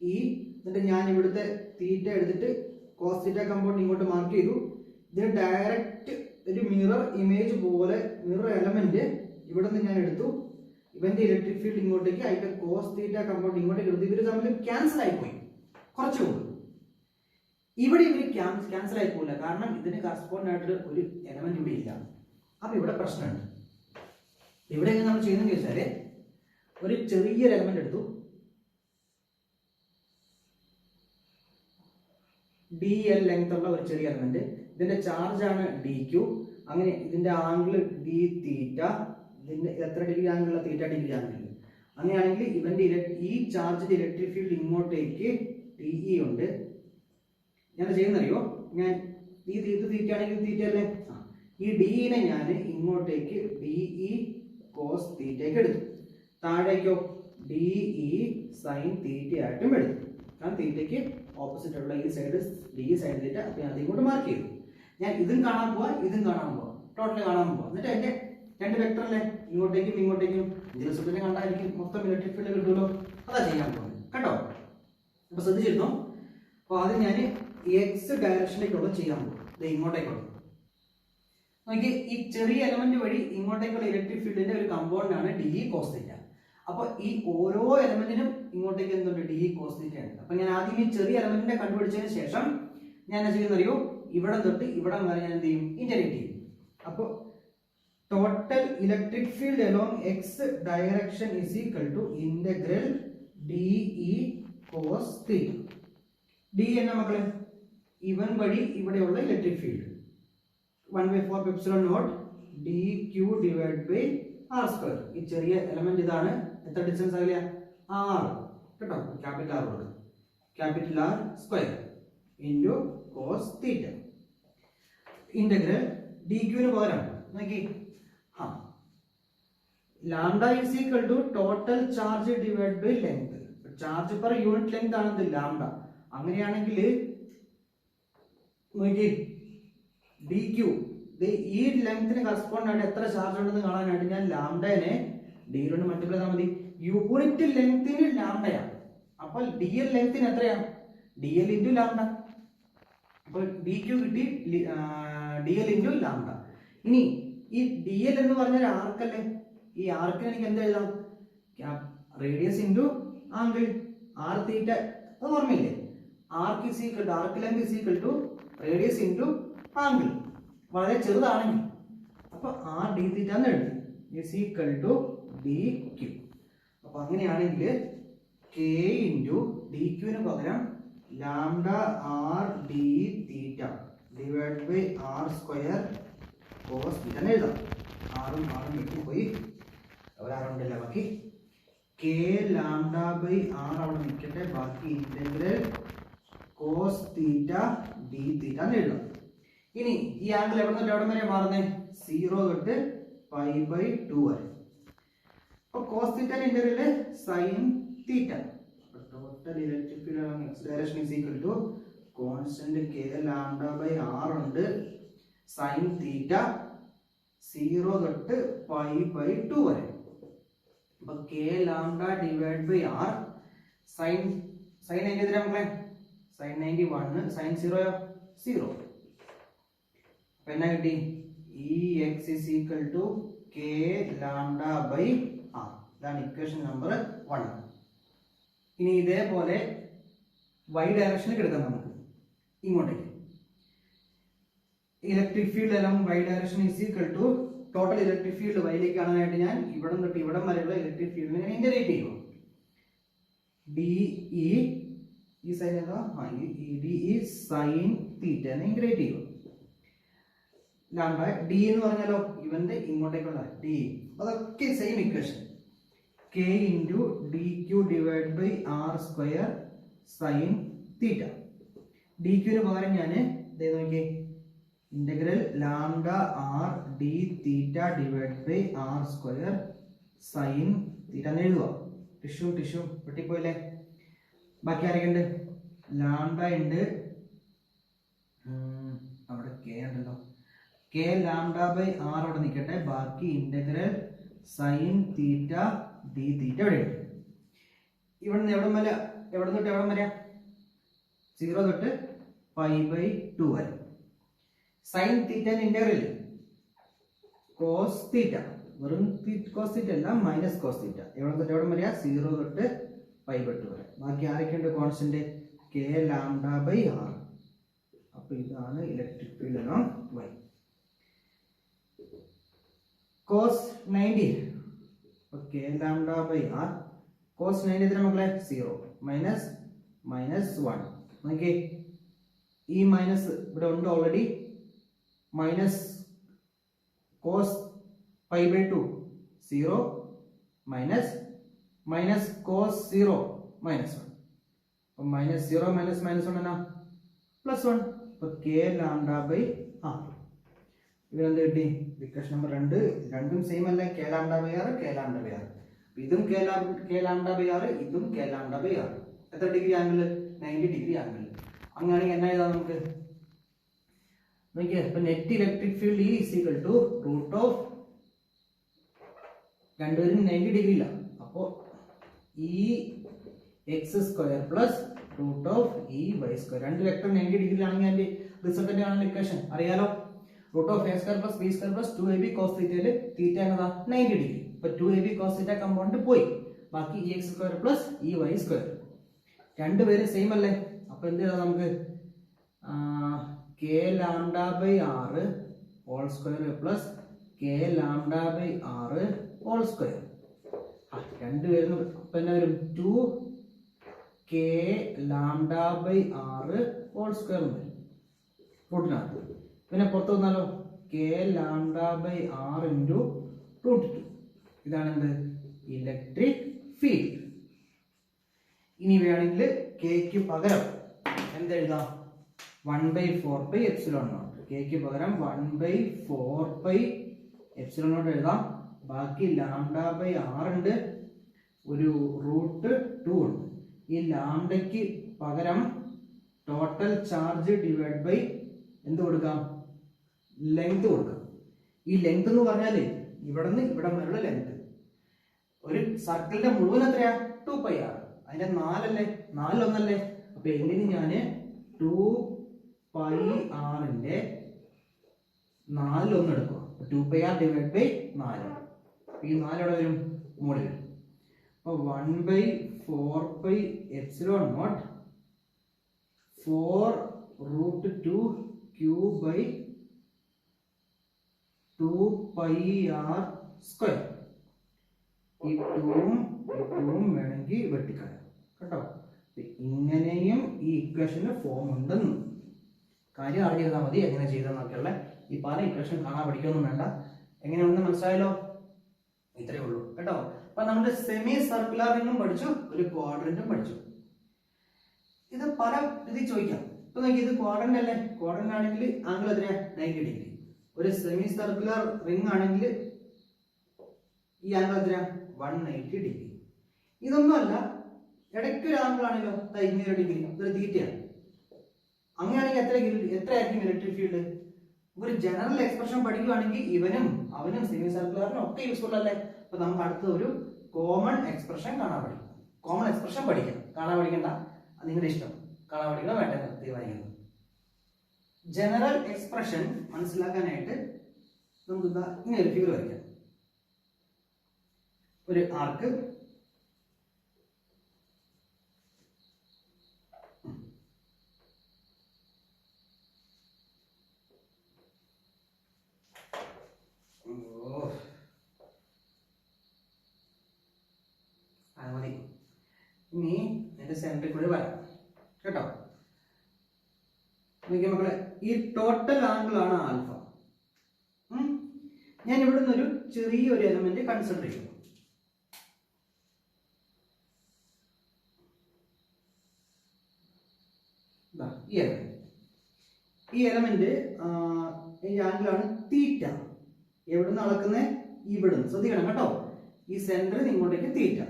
എന്നിട്ട് ഞാൻ ഇവിടുത്തെ തീറ്റ എടുത്തിട്ട് കോസ് തീറ്റ കമ്പൗണ്ട് ഇങ്ങോട്ട് മാർക്ക് ചെയ്തു. ഇതിന് ഡയറക്റ്റ് ഒരു മിറർ ഇമേജ് പോലെ മിറർ എലമെന്റ് ഇവിടെ നിന്ന് ഞാൻ എടുത്തു. ഇവന്റെ ഇലക്ട്രിക് ഫീൽഡ് ഇങ്ങോട്ടേക്ക്, അതിന്റെ കോസ് തീറ്റ കമ്പൗണ്ട് ഇങ്ങോട്ടേക്ക് എടുത്തു. ഇവര് തമ്മിൽ ക്യാൻസൽ ആയിപ്പോയി കുറച്ചു മുമ്പ്. ഇവിടെ ഇവര് ക്യാൻസൽ ആയി പോകില്ല, കാരണം ഇതിന് കറസ്പോണ്ട് ആയിട്ട് ഒരു എലമെന്റ് ഇവിടെ ഇല്ല. അപ്പൊ ഇവിടെ പ്രശ്നമുണ്ട്. ഇവിടെ നമ്മൾ ചെയ്യുന്നതെന്ന് വെച്ചാല് ഒരു ചെറിയൊരു എലമെന്റ് എടുത്തു, dl ലെങ്ത് ഉള്ള ഒരു ചെറിയ എലമെന്റ്. ഇതിന്റെ ചാർജ് ആണ് dq. അങ്ങനെ ഇതിന്റെ ആംഗിൾ d തീറ്റ. ഇതിന്റെ എത്ര ഡിഗ്രി ആംഗിൾ? തീറ്റ ഡിഗ്രി ആംഗിൾ. അങ്ങനെയാണെങ്കിൽ ഇവന്റെ ഈ ചാർജിന്റെ ഇലക്ട്രിക് ഫീൽഡ് ഇങ്ങോട്ടേക്ക് de ഉണ്ട്. ഞാൻ ചെയ്യുന്നറിയോ? ഞാൻ ഈ തീറ്റ ആണെങ്കിൽ തീറ്റ അല്ലേ, ഈ ഡിനെ ഞാൻ ഇങ്ങോട്ടേക്ക് de കോസ് തീറ്റയ്ക്ക് എടുത്തു. താഴേക്കോ de സൈൻ തീറ്റ ആയിട്ടും എടുത്തു. കാരണം തീറ്റയ്ക്ക് ഓപ്പോസിറ്റ് ഉള്ള ഈ സൈഡ് ഡി സൈഡ് തീറ്റ. അപ്പൊ ഞാൻ അതിങ്ങോട്ട് മാർക്ക് ചെയ്തു. ഞാൻ ഇതും കാണാൻ പോവാ, ഇതും കാണാൻ പോവാ, ടോട്ടൽ കാണാൻ പോവാ. എന്നിട്ട് എന്റെ രണ്ട് വെക്ടർ അല്ലേ, ഇങ്ങോട്ടേക്കും ഇങ്ങോട്ടേക്കും ജലസുട്ടിനെ കണ്ടായിരിക്കും മൊത്തം ഇലക്ട്രിക് ഫീൽഡ് കിട്ടുമല്ലോ. അതാ ചെയ്യാൻ പോകുന്നത് കേട്ടോ. അപ്പൊ ശ്രദ്ധിച്ചിരുന്നോ? അപ്പൊ ആദ്യം ഞാൻ എക്സ് ഡയറക്ഷനിലേക്കുള്ള ചെയ്യാൻ പോകും. ഇത് ഇങ്ങോട്ടേക്കുള്ള നോക്കി, ഈ ചെറിയ എലമെന്റ് വഴി ഇങ്ങോട്ടേക്കുള്ള ഇലക്ട്രിക് ഫീൽഡിന്റെ ഒരു കമ്പൗണ്ട് ആണ് ഡി കോസ് തീറ്റ. അപ്പൊ ഈ ഓരോ എലമെന്റിനും ഇങ്ങോട്ടേക്ക് എന്തുണ്ട്? ഡി കോസ് തീറ്റ ഉണ്ട്. അപ്പൊ ഞാൻ ആദ്യം ഈ ചെറിയ എലമെന്റിനെ കണ്ടുപിടിച്ചതിന് ശേഷം ഞാൻ എന്താ ചെയ്യുന്നറിയോ? ഇവിടെ തൊട്ട് ഇവിടെ വരെ ഞാൻ എന്ത് ചെയ്യും? ഇന്റഗ്രേറ്റ് ചെയ്യും. അപ്പൊ total electric field along X direction is equal to integral D cos theta. D എന്ന മക്കളെ ഇവൻ വഴി ഇവിടെയുള്ള electric field 1/4 epsilon naught dq divide by r square. ഈ ചെറിയ എലമെന്റ് ഇതാണ്. എത്ര ഡിസ്റ്റൻസ് ആകില്ല? r കേട്ടോ. ക്യാപിറ്റൽ R കൊടുക്കുക. Capital R square into cos theta. Integral dq ന് പകരം നോക്കി, lambda is equal to total charge divide by length. Charge per unit length ആണ് ഇത് ലാംഡ. അങ്ങനെയാണെങ്കിൽ നോക്കി dq ഈ ലെങ്ത്തിന് കറസ്പോണ്ട് ആയിട്ട് എത്ര ചാർജ് ഉണ്ടെന്ന് കാണാനായിട്ട് ഞാൻ ലാംഡനെ ഡി കൊണ്ട് മൾട്ടിപ്ലൈ ചെയ്താൽ മതി. യൂണിറ്റ് ലെങ്ത്തിന് ലാംഡയാണ്. അപ്പോൾ dl ലെങ്ത്തിന് എത്രയാണ്? dl into lambda. അപ്പോൾ dq കിട്ടി, dl ഇൻറ്റു ലാംഡ. ഇനി ഈ dl എന്ന് പറഞ്ഞാൽ ആർക്കല്ലേ? ഈ ആർക്കിന് എനിക്ക് എന്ത് എഴുതാം? Radius into angle R theta. അത് ഓർമ്മയില്ലേ? Arc is equal to arc length is equal to radius into angle. വളരെ ചെറുതാണെങ്കിൽ അപ്പൊ ആർ ഡി തീറ്റ എന്ന് എഴുതി is equal to D Q. അപ്പൊ അങ്ങനെയാണെങ്കിൽ കെ ഇൻറ്റു ഡി ക്യൂവിന് പകരം lambda R D theta divide by R square cos theta എന്ന് എഴുതാം. ആറും വെട്ടിപ്പോയി, ഒരാറുണ്ടല്ല ബാക്കി. കെ ലാംഡ ബൈ ആർ അവിടെ നിൽക്കട്ടെ, ബാക്കി integral cos theta D theta എന്ന് എഴുതാം. ഇനി ഈ ആംഗിൾ എവിടെ നിന്ന് എവിടെ വരെ മാറുന്നേ? 0 തൊട്ട് π/2 വരെ. അപ്പൊ cos theta integral sine theta. Total electric field along X direction is equal to constant K lambda by R ഉണ്ട്, സൈൻ തീറ്റ 0 തൊട്ട് π/2 വരെ. അപ്പൊ K lambda divide by R sine എങ്ങനെ മക്കളെ? സൈൻ 91 സൈൻ 0 അപ്പൊ എന്നാ കിട്ടി? E X is equal to K lambda by R. ഇതാണ് ഇക്വേഷൻ നമ്പർ 1. ഇനി ഇതേപോലെ y ഡയറക്ഷനിൽ എടുക്കാം നമുക്ക്. ഇങ്ങോട്ടേക്ക് ഇലക്ട്രിക് ഫീൽഡ് എല്ലാം y direction is equal to total electric field വൈയിലേക്ക് കാണാനായിട്ട് ഞാൻ ഇവിടെ തൊട്ട് ഇവിടം വരെയുള്ള ഇലക്ട്രിക് ഫീൽഡിനെ ഞാൻ ഇന്റഗ്രേറ്റ് ചെയ്യുക. ഡി ഈ സൈൻ ഏതാ? ഡി സൈൻ തീറ്റ ഇന്റഗ്രേറ്റ് ചെയ്യുക. ലാംഡ ഡി എന്ന് പറഞ്ഞാലോ ഇവന്റെ ഇങ്ങോട്ടേക്കുള്ള ഡി. അതൊക്കെ same equation. K into d Q divide by R square sine theta. D ക്യൂന് പകരം ഞാൻ നോക്കിയേ integral lambda R D theta divide by R square sine theta എന്ന് എഴുതുക. ടിഷ്യൂ വെട്ടിപ്പോയില്ലേ. ബാക്കി ആരൊക്കെ ഉണ്ട്? ലാംഡ ഉണ്ട്, അവിടെ കെ ഉണ്ടല്ലോ, കെ ലാംഡ ബൈ ആർ അവിടെ നിൽക്കട്ടെ. ബാക്കി ഇന്റഗ്രൽ സൈൻ തീറ്റ ഡി തീറ്റ ഇവിടെ ഉണ്ട്. ഇവിടെ നിന്ന് എവിടെ തൊട്ട് എവിടെ വരെ? 0 തൊട്ട് π/2 വരെ. സൈൻ തീറ്റന്റെ ഇന്റഗ്രൽ കോസ് തീറ്റ, വെറും കോസ് തീറ്റ അല്ല, മൈനസ് കോസ് തീറ്റ. എവിടെ തൊട്ട് എവിടെ വരെ? 0 തൊട്ട് π/2 വരെ. ബാക്കി ആരൊക്കെയുണ്ട്? Constant K lambda by R. അപ്പൊ ഇതാണ് ഇലക്ട്രിക് ഫീൽഡ് എല്ലാം Y. Cos 90 K lambda by R. Cos 90 എത്ര മക്കളെ? 0 -1. നോക്കിയേ, ഈ മൈനസ് ഇവിടെ ഉണ്ട് already. Minus cos π/2 0 minus cos 0 -1. അപ്പോൾ -0 -1 എന്നാ +1. അപ്പോൾ കെ ലാംഡ ബൈ ആർ. ഇവരെന്ത് കിട്ടി? Equation number 2. രണ്ടും സെയിം അല്ലേ? K lambda by R, K lambda by R. ഇതും കെ ലാംഡ ബൈ ആർ, ഇതും കെ ലാംഡ ബൈ ആർ. എത്ര ഡിഗ്രി ആംഗിൾ? 90 degree angle. അങ്ങനെയാണെങ്കിൽ എന്നാ എഴുതാം നമുക്ക്? നോക്കിയേ, ഇപ്പൊ net electric field E equal to root of, രണ്ടുപേരും 90 ഡിഗ്രി ഇല്ല, അപ്പോ EX² plus root of EY². രണ്ട് വെക്ടർ 90 ഡിഗ്രിയിലാണെങ്കിൽ അതിന്റെ റിസൾട്ടന്റ് ആണല്ലോ ഇക്വേഷൻ അറിയാലോ. Root of A² plus B² plus 2AB cos തീറ്റയില് തീറ്റ എന്നതാ 90 ഡിഗ്രി. ഇപ്പൊ 2AB cos തീറ്റ കമ്പോണന്റ് പോയി, ബാക്കി EX² പ്ലസ് EY². രണ്ടുപേരും സെയിം അല്ലേ? അപ്പൊ എന്ത് ചെയ്താൽ നമുക്ക് K lambda by R whole square plus K lambda by R whole square. രണ്ടുപേരും അപ്പൊ എന്നാ വരും? 2 K lambda by R whole square വരും റൂട്ടിനകത്ത്. പിന്നെ പുറത്ത് വന്നാലോ? K lambda by R into root 2. ഇതാണ് എന്ത്? Electric field. ഇനി വേണമെങ്കിൽ കെക്ക് പകരം എന്തെഴുതാം? 1/4πε0. കെക്ക് പകരം 1/4πε0 എഴുതാം. ബാക്കി ലാംഡ ബൈ ആറ് ഉണ്ട്, ഒരു റൂട്ട് 2 ഉണ്ട്. ഈ ലാംഡയ്ക്ക് പകരം ടോട്ടൽ ചാർജ് ഡിവൈഡ് ബൈ എന്ത് കൊടുക്കാം? ലെങ്ത് കൊടുക്കാം. ഈ ലെങ്ത് എന്ന് പറഞ്ഞാല് ഇവിടെ നിന്ന് ഇവിടെ വരെയുള്ള ലെങ്ത്. ഒരു സർക്കിളിന്റെ മുഴുവൻ എത്രയാ? 2πr. അതിന്റെ 4 അല്ലേ? 4 ഒന്നല്ലേ? അപ്പൊ എങ്ങനെ ഞാന് 2πrന്റെ 4 ഒന്ന് എടുക്കുക. 2πr divide by 4. ഈ 4 എവിടെ വരും? മുകളിൽ വരും. അപ്പൊ 1/4πε0 4 റൂട്ട് 2 q ബൈ 2πr². ഈ 2ഉം വേണമെങ്കിൽ വെട്ടിക്കളയാം കേട്ടോ. ഇങ്ങനെയും ഈ ഇക്വേഷന് ഫോം ഉണ്ടെന്ന് കാര്യം അറിഞ്ഞിരുന്നാൽ മതി. എങ്ങനെ ചെയ്തെന്നൊക്കെയുള്ള ഈ പല ഇക്വേഷൻ കാണാൻ പഠിക്കൊന്നും വേണ്ട. എങ്ങനെയാണെന്ന് മനസ്സിലായല്ലോ? ഇത്രയേ ഉള്ളൂ കേട്ടോ. അപ്പൊ നമ്മുടെ സെമി സർക്കുലർ റിംഗും പഠിച്ചു, ഒരു ക്വാഡ്രന്റും പഠിച്ചു. ഇത് പല രീതി ചോദിക്കാം. ഇപ്പൊ നോക്കി, ഇത് ക്വാഡ്രന്റ് അല്ലേ? ക്വാഡ്രന്റ് ആണെങ്കിൽ ആംഗിൾ എത്രയാ? 90 ഡിഗ്രി. ഒരു സെമി സർക്കുലർ റിംഗ് ആണെങ്കിൽ ഈ ആംഗിൾ എത്രയാ? 180 ഡിഗ്രി. ഇതൊന്നും അല്ല, ഇടയ്ക്ക് ഒരു ആംഗിൾ ആണല്ലോ 200 ഡിഗ്രി, ഇതൊരു തീറ്റയാണ്. അങ്ങനെയാണെങ്കിൽ എത്രയായിരിക്കും ഇലക്ട്രിക് ഫീൽഡ്? ഒരു ജനറൽ എക്സ്പ്രഷൻ പഠിക്കുകയാണെങ്കിൽ ഇവനും അവനും സെമി സർക്കുലറിനും ഒക്കെ യൂസ്ഫുൾ അല്ലേ? അപ്പൊ നമുക്ക് അടുത്ത ഒരു കോമൺ എക്സ്പ്രഷൻ കാണാൻ പഠിക്കും. കോമൺ എക്സ്പ്രഷൻ പഠിക്കാം, കാണാൻ പഠിക്കണ്ട, നിങ്ങളുടെ ഇഷ്ടം. കാണാൻ പഠിക്കണം വേണ്ടത് തീരുമാനിക്കുന്നത്. ജനറൽ എക്സ്പ്രഷൻ മനസ്സിലാക്കാനായിട്ട് നമുക്ക് ഇങ്ങനെ ഒരു ഫിഗർ വരയ്ക്കാം. ഒരു ആർക്ക്, മതി. ഇനി എന്റെ സെന്ററിൽ കൂടി വരാം കേട്ടോ. നോക്കിയ മക്കളെ, ഈ ടോട്ടൽ ആംഗിൾ ആണ് ആൽഫ. ഞാൻ ഇവിടെ നിന്നൊരു ചെറിയൊരു എലമെന്റ് കൺസിഡർ ചെയ്യുന്നു. ഈ എലമെന്റ് ഈ ആംഗിൾ ആണ് തീറ്റ. എവിടുന്ന് അളക്കുന്നത്? ഇവിടുന്ന്. ശ്രദ്ധിക്കണം കേട്ടോ, ഈ സെന്ററിൽ ഇങ്ങോട്ടേക്ക് തീറ്റ.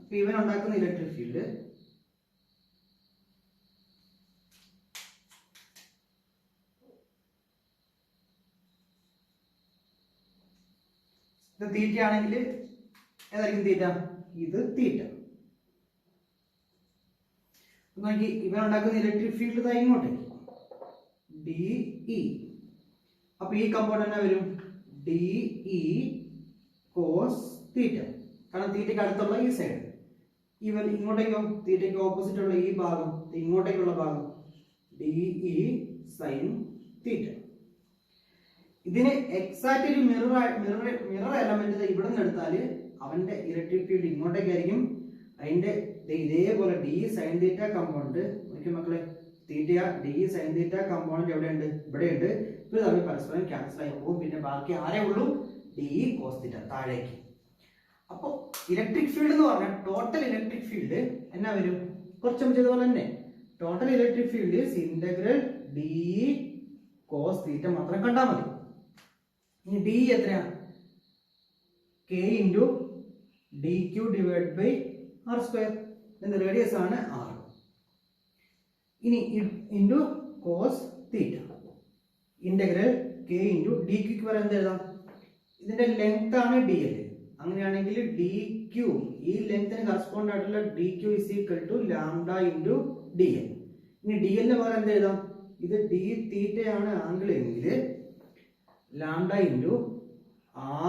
അപ്പൊ ഇവൻ ഉണ്ടാക്കുന്ന ഇലക്ട്രിക് ഫീൽഡ് ഇത് തീറ്റ ആണെങ്കിൽ ഏതായിരിക്കും തീറ്റ? ഇത് തീറ്റ. നോക്കി, ഇവൻ ഉണ്ടാക്കുന്ന ഇലക്ട്രിക് ഫീൽഡ് ഇതാ ഇങ്ങോട്ടേക്ക് DE. അപ്പൊ ഈ കമ്പോണന്റ് എന്നാ വരും? DE cos തീറ്റ. കാരണം തീറ്റയ്ക്ക് അടുത്തുള്ള ഈ സൈഡ്. ഇവൻ ഇങ്ങോട്ടേക്കോ? തീറ്റയ്ക്ക് ഓപ്പോസിറ്റ് ഉള്ള ഈ ഭാഗം, ഇങ്ങോട്ടേക്കുള്ള ഭാഗം DE sin തീറ്റ. ഇതിന് എക്സാക്ട് ഒരു മിറർ എലമെന്റ് ഇവിടെ നിന്ന് എടുത്താൽ അവന്റെ ഇലക്ട്രിക് ഫീൽഡ് ഇങ്ങോട്ടേക്കായിരിക്കും. അതിന്റെ ഇതേപോലെ DE sin തീറ്റ കമ്പോണന്റ് മക്കളെ, തീറ്റ DE sin തീറ്റ കമ്പോണന്റ് എവിടെയുണ്ട്? ഇവിടെയുണ്ട്. ഇത് തമ്മിൽ പരസ്പരം ക്യാൻസൽ ആയി പോകും. പിന്നെ ബാക്കി ആരേ ഉള്ളൂ? DE cos തീറ്റ താഴേക്ക്. അപ്പോൾ ഇലക്ട്രിക് ഫീൽഡ് എന്ന് പറഞ്ഞാൽ ടോട്ടൽ ഇലക്ട്രിക് ഫീൽഡ് എന്നാ വരും? കുറച്ച് ചെയ്തപോലെ തന്നെ total electric field integral DE cos തീറ്റ മാത്രം കണ്ടാൽ മതി. ഇനി DE എത്രയാ? K into DQ divided by R square. ഇതിന്റെ റേഡിയസ് ആണ് R. ഇനി ഇൻറ്റു cos തീറ്റ ഇന്റഗ്രൽ K into DQ ക്ക് വരെ എന്ത് എഴുതാം? ഇതിന്റെ ലെങ്ത് ആണ് DL. അങ്ങനെയാണെങ്കിൽ DQ ഈ ലെങ്ത്തിന് കറസ്പോണ്ട് ആയിട്ടുള്ള DQ is equal to lambda into DL. ഇനി DL ന് പകരം എന്ത് എഴുതാം? ഇത് D തീറ്റയാണ് ആംഗിൾ എങ്കിൽ lambda into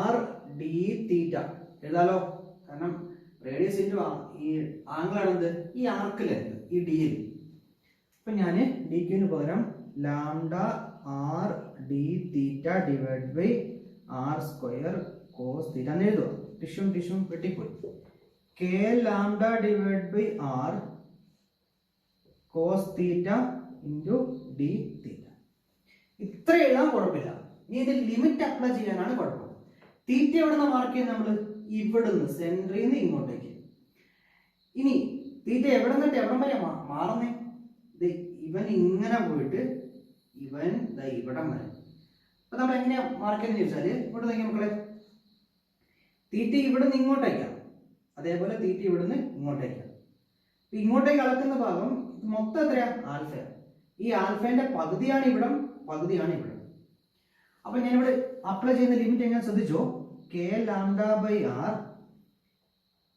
R D theta എഴുതാലോ. കാരണം റേഡിയസ് ഇൻറ്റു ഈ ആംഗിൾ ആണെന്ത്? ഈ ആർക്ക് ലെങ്ത്, ഈ DL. അപ്പൊ ഞാൻ DQന് പകരം lambda R D theta divide by R square cos theta എന്ന് എഴുതുക. ടിഷ്യൂം വെട്ടിപ്പോയി. K lambda divide by R cos theta into D theta. ഇത്ര എഴുതാൻ കുഴപ്പമില്ല. ഇനി ഇതിൽ ലിമിറ്റ് അപ്ലൈ ചെയ്യാനാണ് കുഴപ്പം. തീറ്റ എവിടെ നിന്ന് മാർക്ക് ചെയ്യുന്നത്? നമ്മൾ ഇവിടുന്ന് സെൻട്രിൽ നിന്ന് ഇങ്ങോട്ടേക്ക്. ഇനി തീറ്റ എവിടെ നിന്നിട്ട് എവിടം വരെ മാറുന്നേ? ഇവൻ ഇങ്ങനെ പോയിട്ട് ഇവൻ ഇവിടം വരെ. അപ്പൊ നമ്മൾ എങ്ങനെയാ മാർക്ക് ചെയ്യുന്നത് ചോദിച്ചാല്, ഇവിടെ നോക്കിയാൽ മക്കളെ, തീറ്റ ഇവിടെ നിന്ന് ഇങ്ങോട്ടേക്കാം, അതേപോലെ തീറ്റ ഇവിടുന്ന് ഇങ്ങോട്ടേക്കാം. ഇങ്ങോട്ടേക്ക് അളക്കുന്ന ഭാഗം മൊത്തം എത്രയാ? ആൽഫ. ഈ ആൽഫേന്റെ പകുതിയാണ് ഇവിടം, പകുതിയാണ് ഇവിടം. അപ്പൊ ഞാനിവിടെ അപ്ലൈ ചെയ്യുന്ന ലിമിറ്റ് എങ്ങനെ ശ്രദ്ധിച്ചോ? K ലാംഡ ബൈ R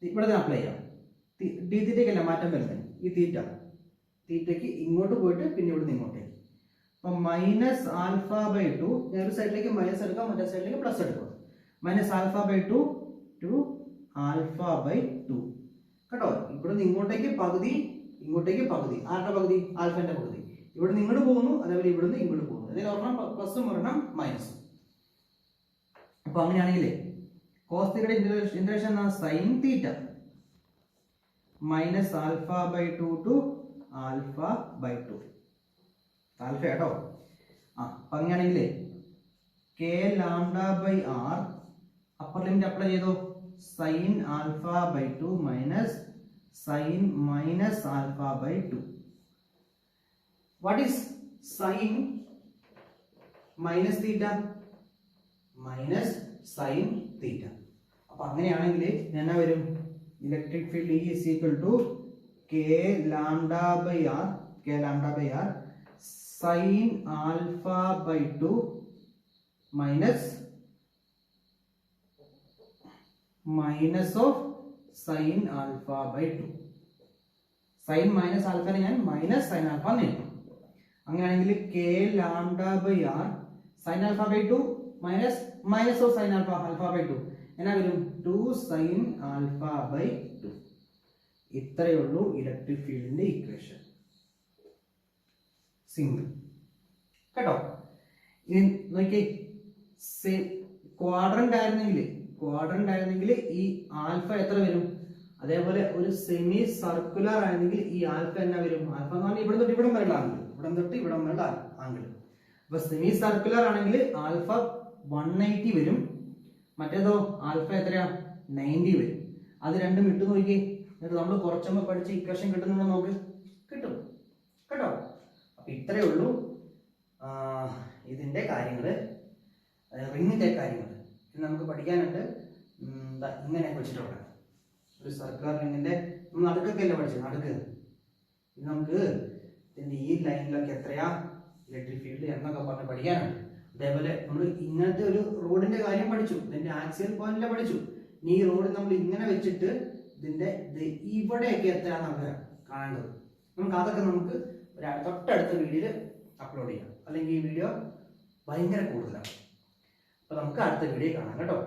ഇവിടെ അപ്ലൈ ചെയ്യാം. D തീറ്റയ്ക്കല്ല മാറ്റം വരുന്നത്. ഈ തീറ്റയ്ക്ക് ഇങ്ങോട്ട് പോയിട്ട് പിന്നെ ഇവിടുന്ന് ഇങ്ങോട്ടേക്ക്. അപ്പൊ മൈനസ് ആൽഫ ബൈ 2, ഞാൻ ഒരു സൈഡിലേക്ക് മൈനസ് എടുക്കാം, മറ്റേ സൈഡിലേക്ക് പ്ലസ് എടുക്കാം. Minus alpha by 2 to alpha by 2 കേട്ടോ. ഇവിടുന്ന് ഇങ്ങോട്ടേക്ക് പകുതി, ഇങ്ങോട്ടേക്ക് പകുതി. ആരുടെ പകുതി? ആൽഫന്റെ പകുതി. ഇവിടുന്ന് ഇങ്ങോട്ട് പോകുന്നു, അതേപോലെ ഇവിടുന്ന് ഇങ്ങോട്ട് പോകുന്നു. അതിൽ ഒരെണ്ണം പ്ലസും ഒരെണ്ണം മൈനസും. അപ്പൊ അങ്ങനെയാണെങ്കിലേ കോസ് തീറ്റയുടെ integration sine theta minus alpha by 2 to alpha by 2. Alpha കേട്ടോ. അപ്പൊ അങ്ങനെയാണെങ്കിലേ K lambda by R upper limit apply ചെയ്തോ? Sine alpha by 2 minus sine minus alpha by 2. What is sine minus theta? Minus sine theta. അപ്പൊ അങ്ങനെയാണെങ്കിൽ എന്നാ വരും? Electric field E is equal to K lambda by R, K lambda by R sin alpha by 2 minus of sin alpha by 2. sin minus alpha ഞാൻ minus sin alpha എന്ന് എഴുതും. അങ്ങനെയാണെങ്കിൽ K lambda by R sin alpha by 2 minus of sin alpha by 2 എന്നാ വരും? 2 sin alpha by 2. ഇത്രയേ ഉള്ളൂ electric ഫീൽഡിന്റെ equation. Simple കേട്ടോ. ഇനി നോക്കിയേ, ക്വാഡ്രന്റ് ആയിരുന്നെങ്കിൽ ഈ ആൽഫ എത്ര വരും? അതേപോലെ ഒരു സെമി സർക്കുലർ ആയിരുന്നെങ്കിൽ ഈ ആൽഫ എന്നാ വരും? ആൽഫ എന്ന് പറഞ്ഞാൽ ഇവിടെ തൊട്ട് ഇവിടം വരെയുള്ള ആംഗിൾ, ഇവിടം തൊട്ട് ഇവിടം വരെയുള്ള ആംഗിൾ. അപ്പൊ സെമി സർക്കുലർ ആണെങ്കിൽ ആൽഫ 180 വരും, മറ്റേതോ ആൽഫ എത്രയാ? 90 വരും. അത് രണ്ടും ഇട്ട് നോക്കി, എന്നിട്ട് നമ്മൾ കുറച്ചുമ്പോൾ പഠിച്ച ഇക്വേഷൻ കിട്ടുന്നുണ്ടോ നോക്ക്. കിട്ടും കേട്ടോ. അപ്പൊ ഇത്രയേ ഉള്ളൂ ഇതിന്റെ കാര്യങ്ങള്, റിങ്ങിന്റെ കാര്യങ്ങൾ. നമുക്ക് പഠിക്കാനുണ്ട്. ഇങ്ങനെ വെച്ചിട്ടുണ്ട്. ഒരു സർക്കുലർ റിങ്ങിന്റെ നമ്മൾ നടുക്കൊക്കെ അല്ലേ പഠിച്ചത്, നടുക്ക്. ഇത് നമുക്ക് ഇതിന്റെ ഈ ലൈനിലൊക്കെ എത്രയാ ഇലക്ട്രിക് ഫീൽഡ് എന്നൊക്കെ പറഞ്ഞ് പഠിക്കാനുണ്ട്. അതേപോലെ നമ്മൾ ഇങ്ങനത്തെ ഒരു റോഡിന്റെ കാര്യം പഠിച്ചു, ഇതിന്റെ ആക്സിയൽ പോയിന്റിലെ പഠിച്ചു. ഇനി ഈ റോഡ് നമ്മൾ ഇങ്ങനെ വെച്ചിട്ട് ഇതിന്റെ ഇവിടെയൊക്കെ എത്രയാണെന്ന് കാണേണ്ടത്. അതൊക്കെ നമുക്ക് ഒരു തൊട്ടടുത്ത വീഡിയോയിൽ അപ്ലോഡ് ചെയ്യാം, അല്ലെങ്കിൽ ഈ വീഡിയോ ഭയങ്കര കൂടുതലാണ്. അപ്പൊ നമുക്ക് അടുത്ത വീഡിയോ കാണാം കേട്ടോ.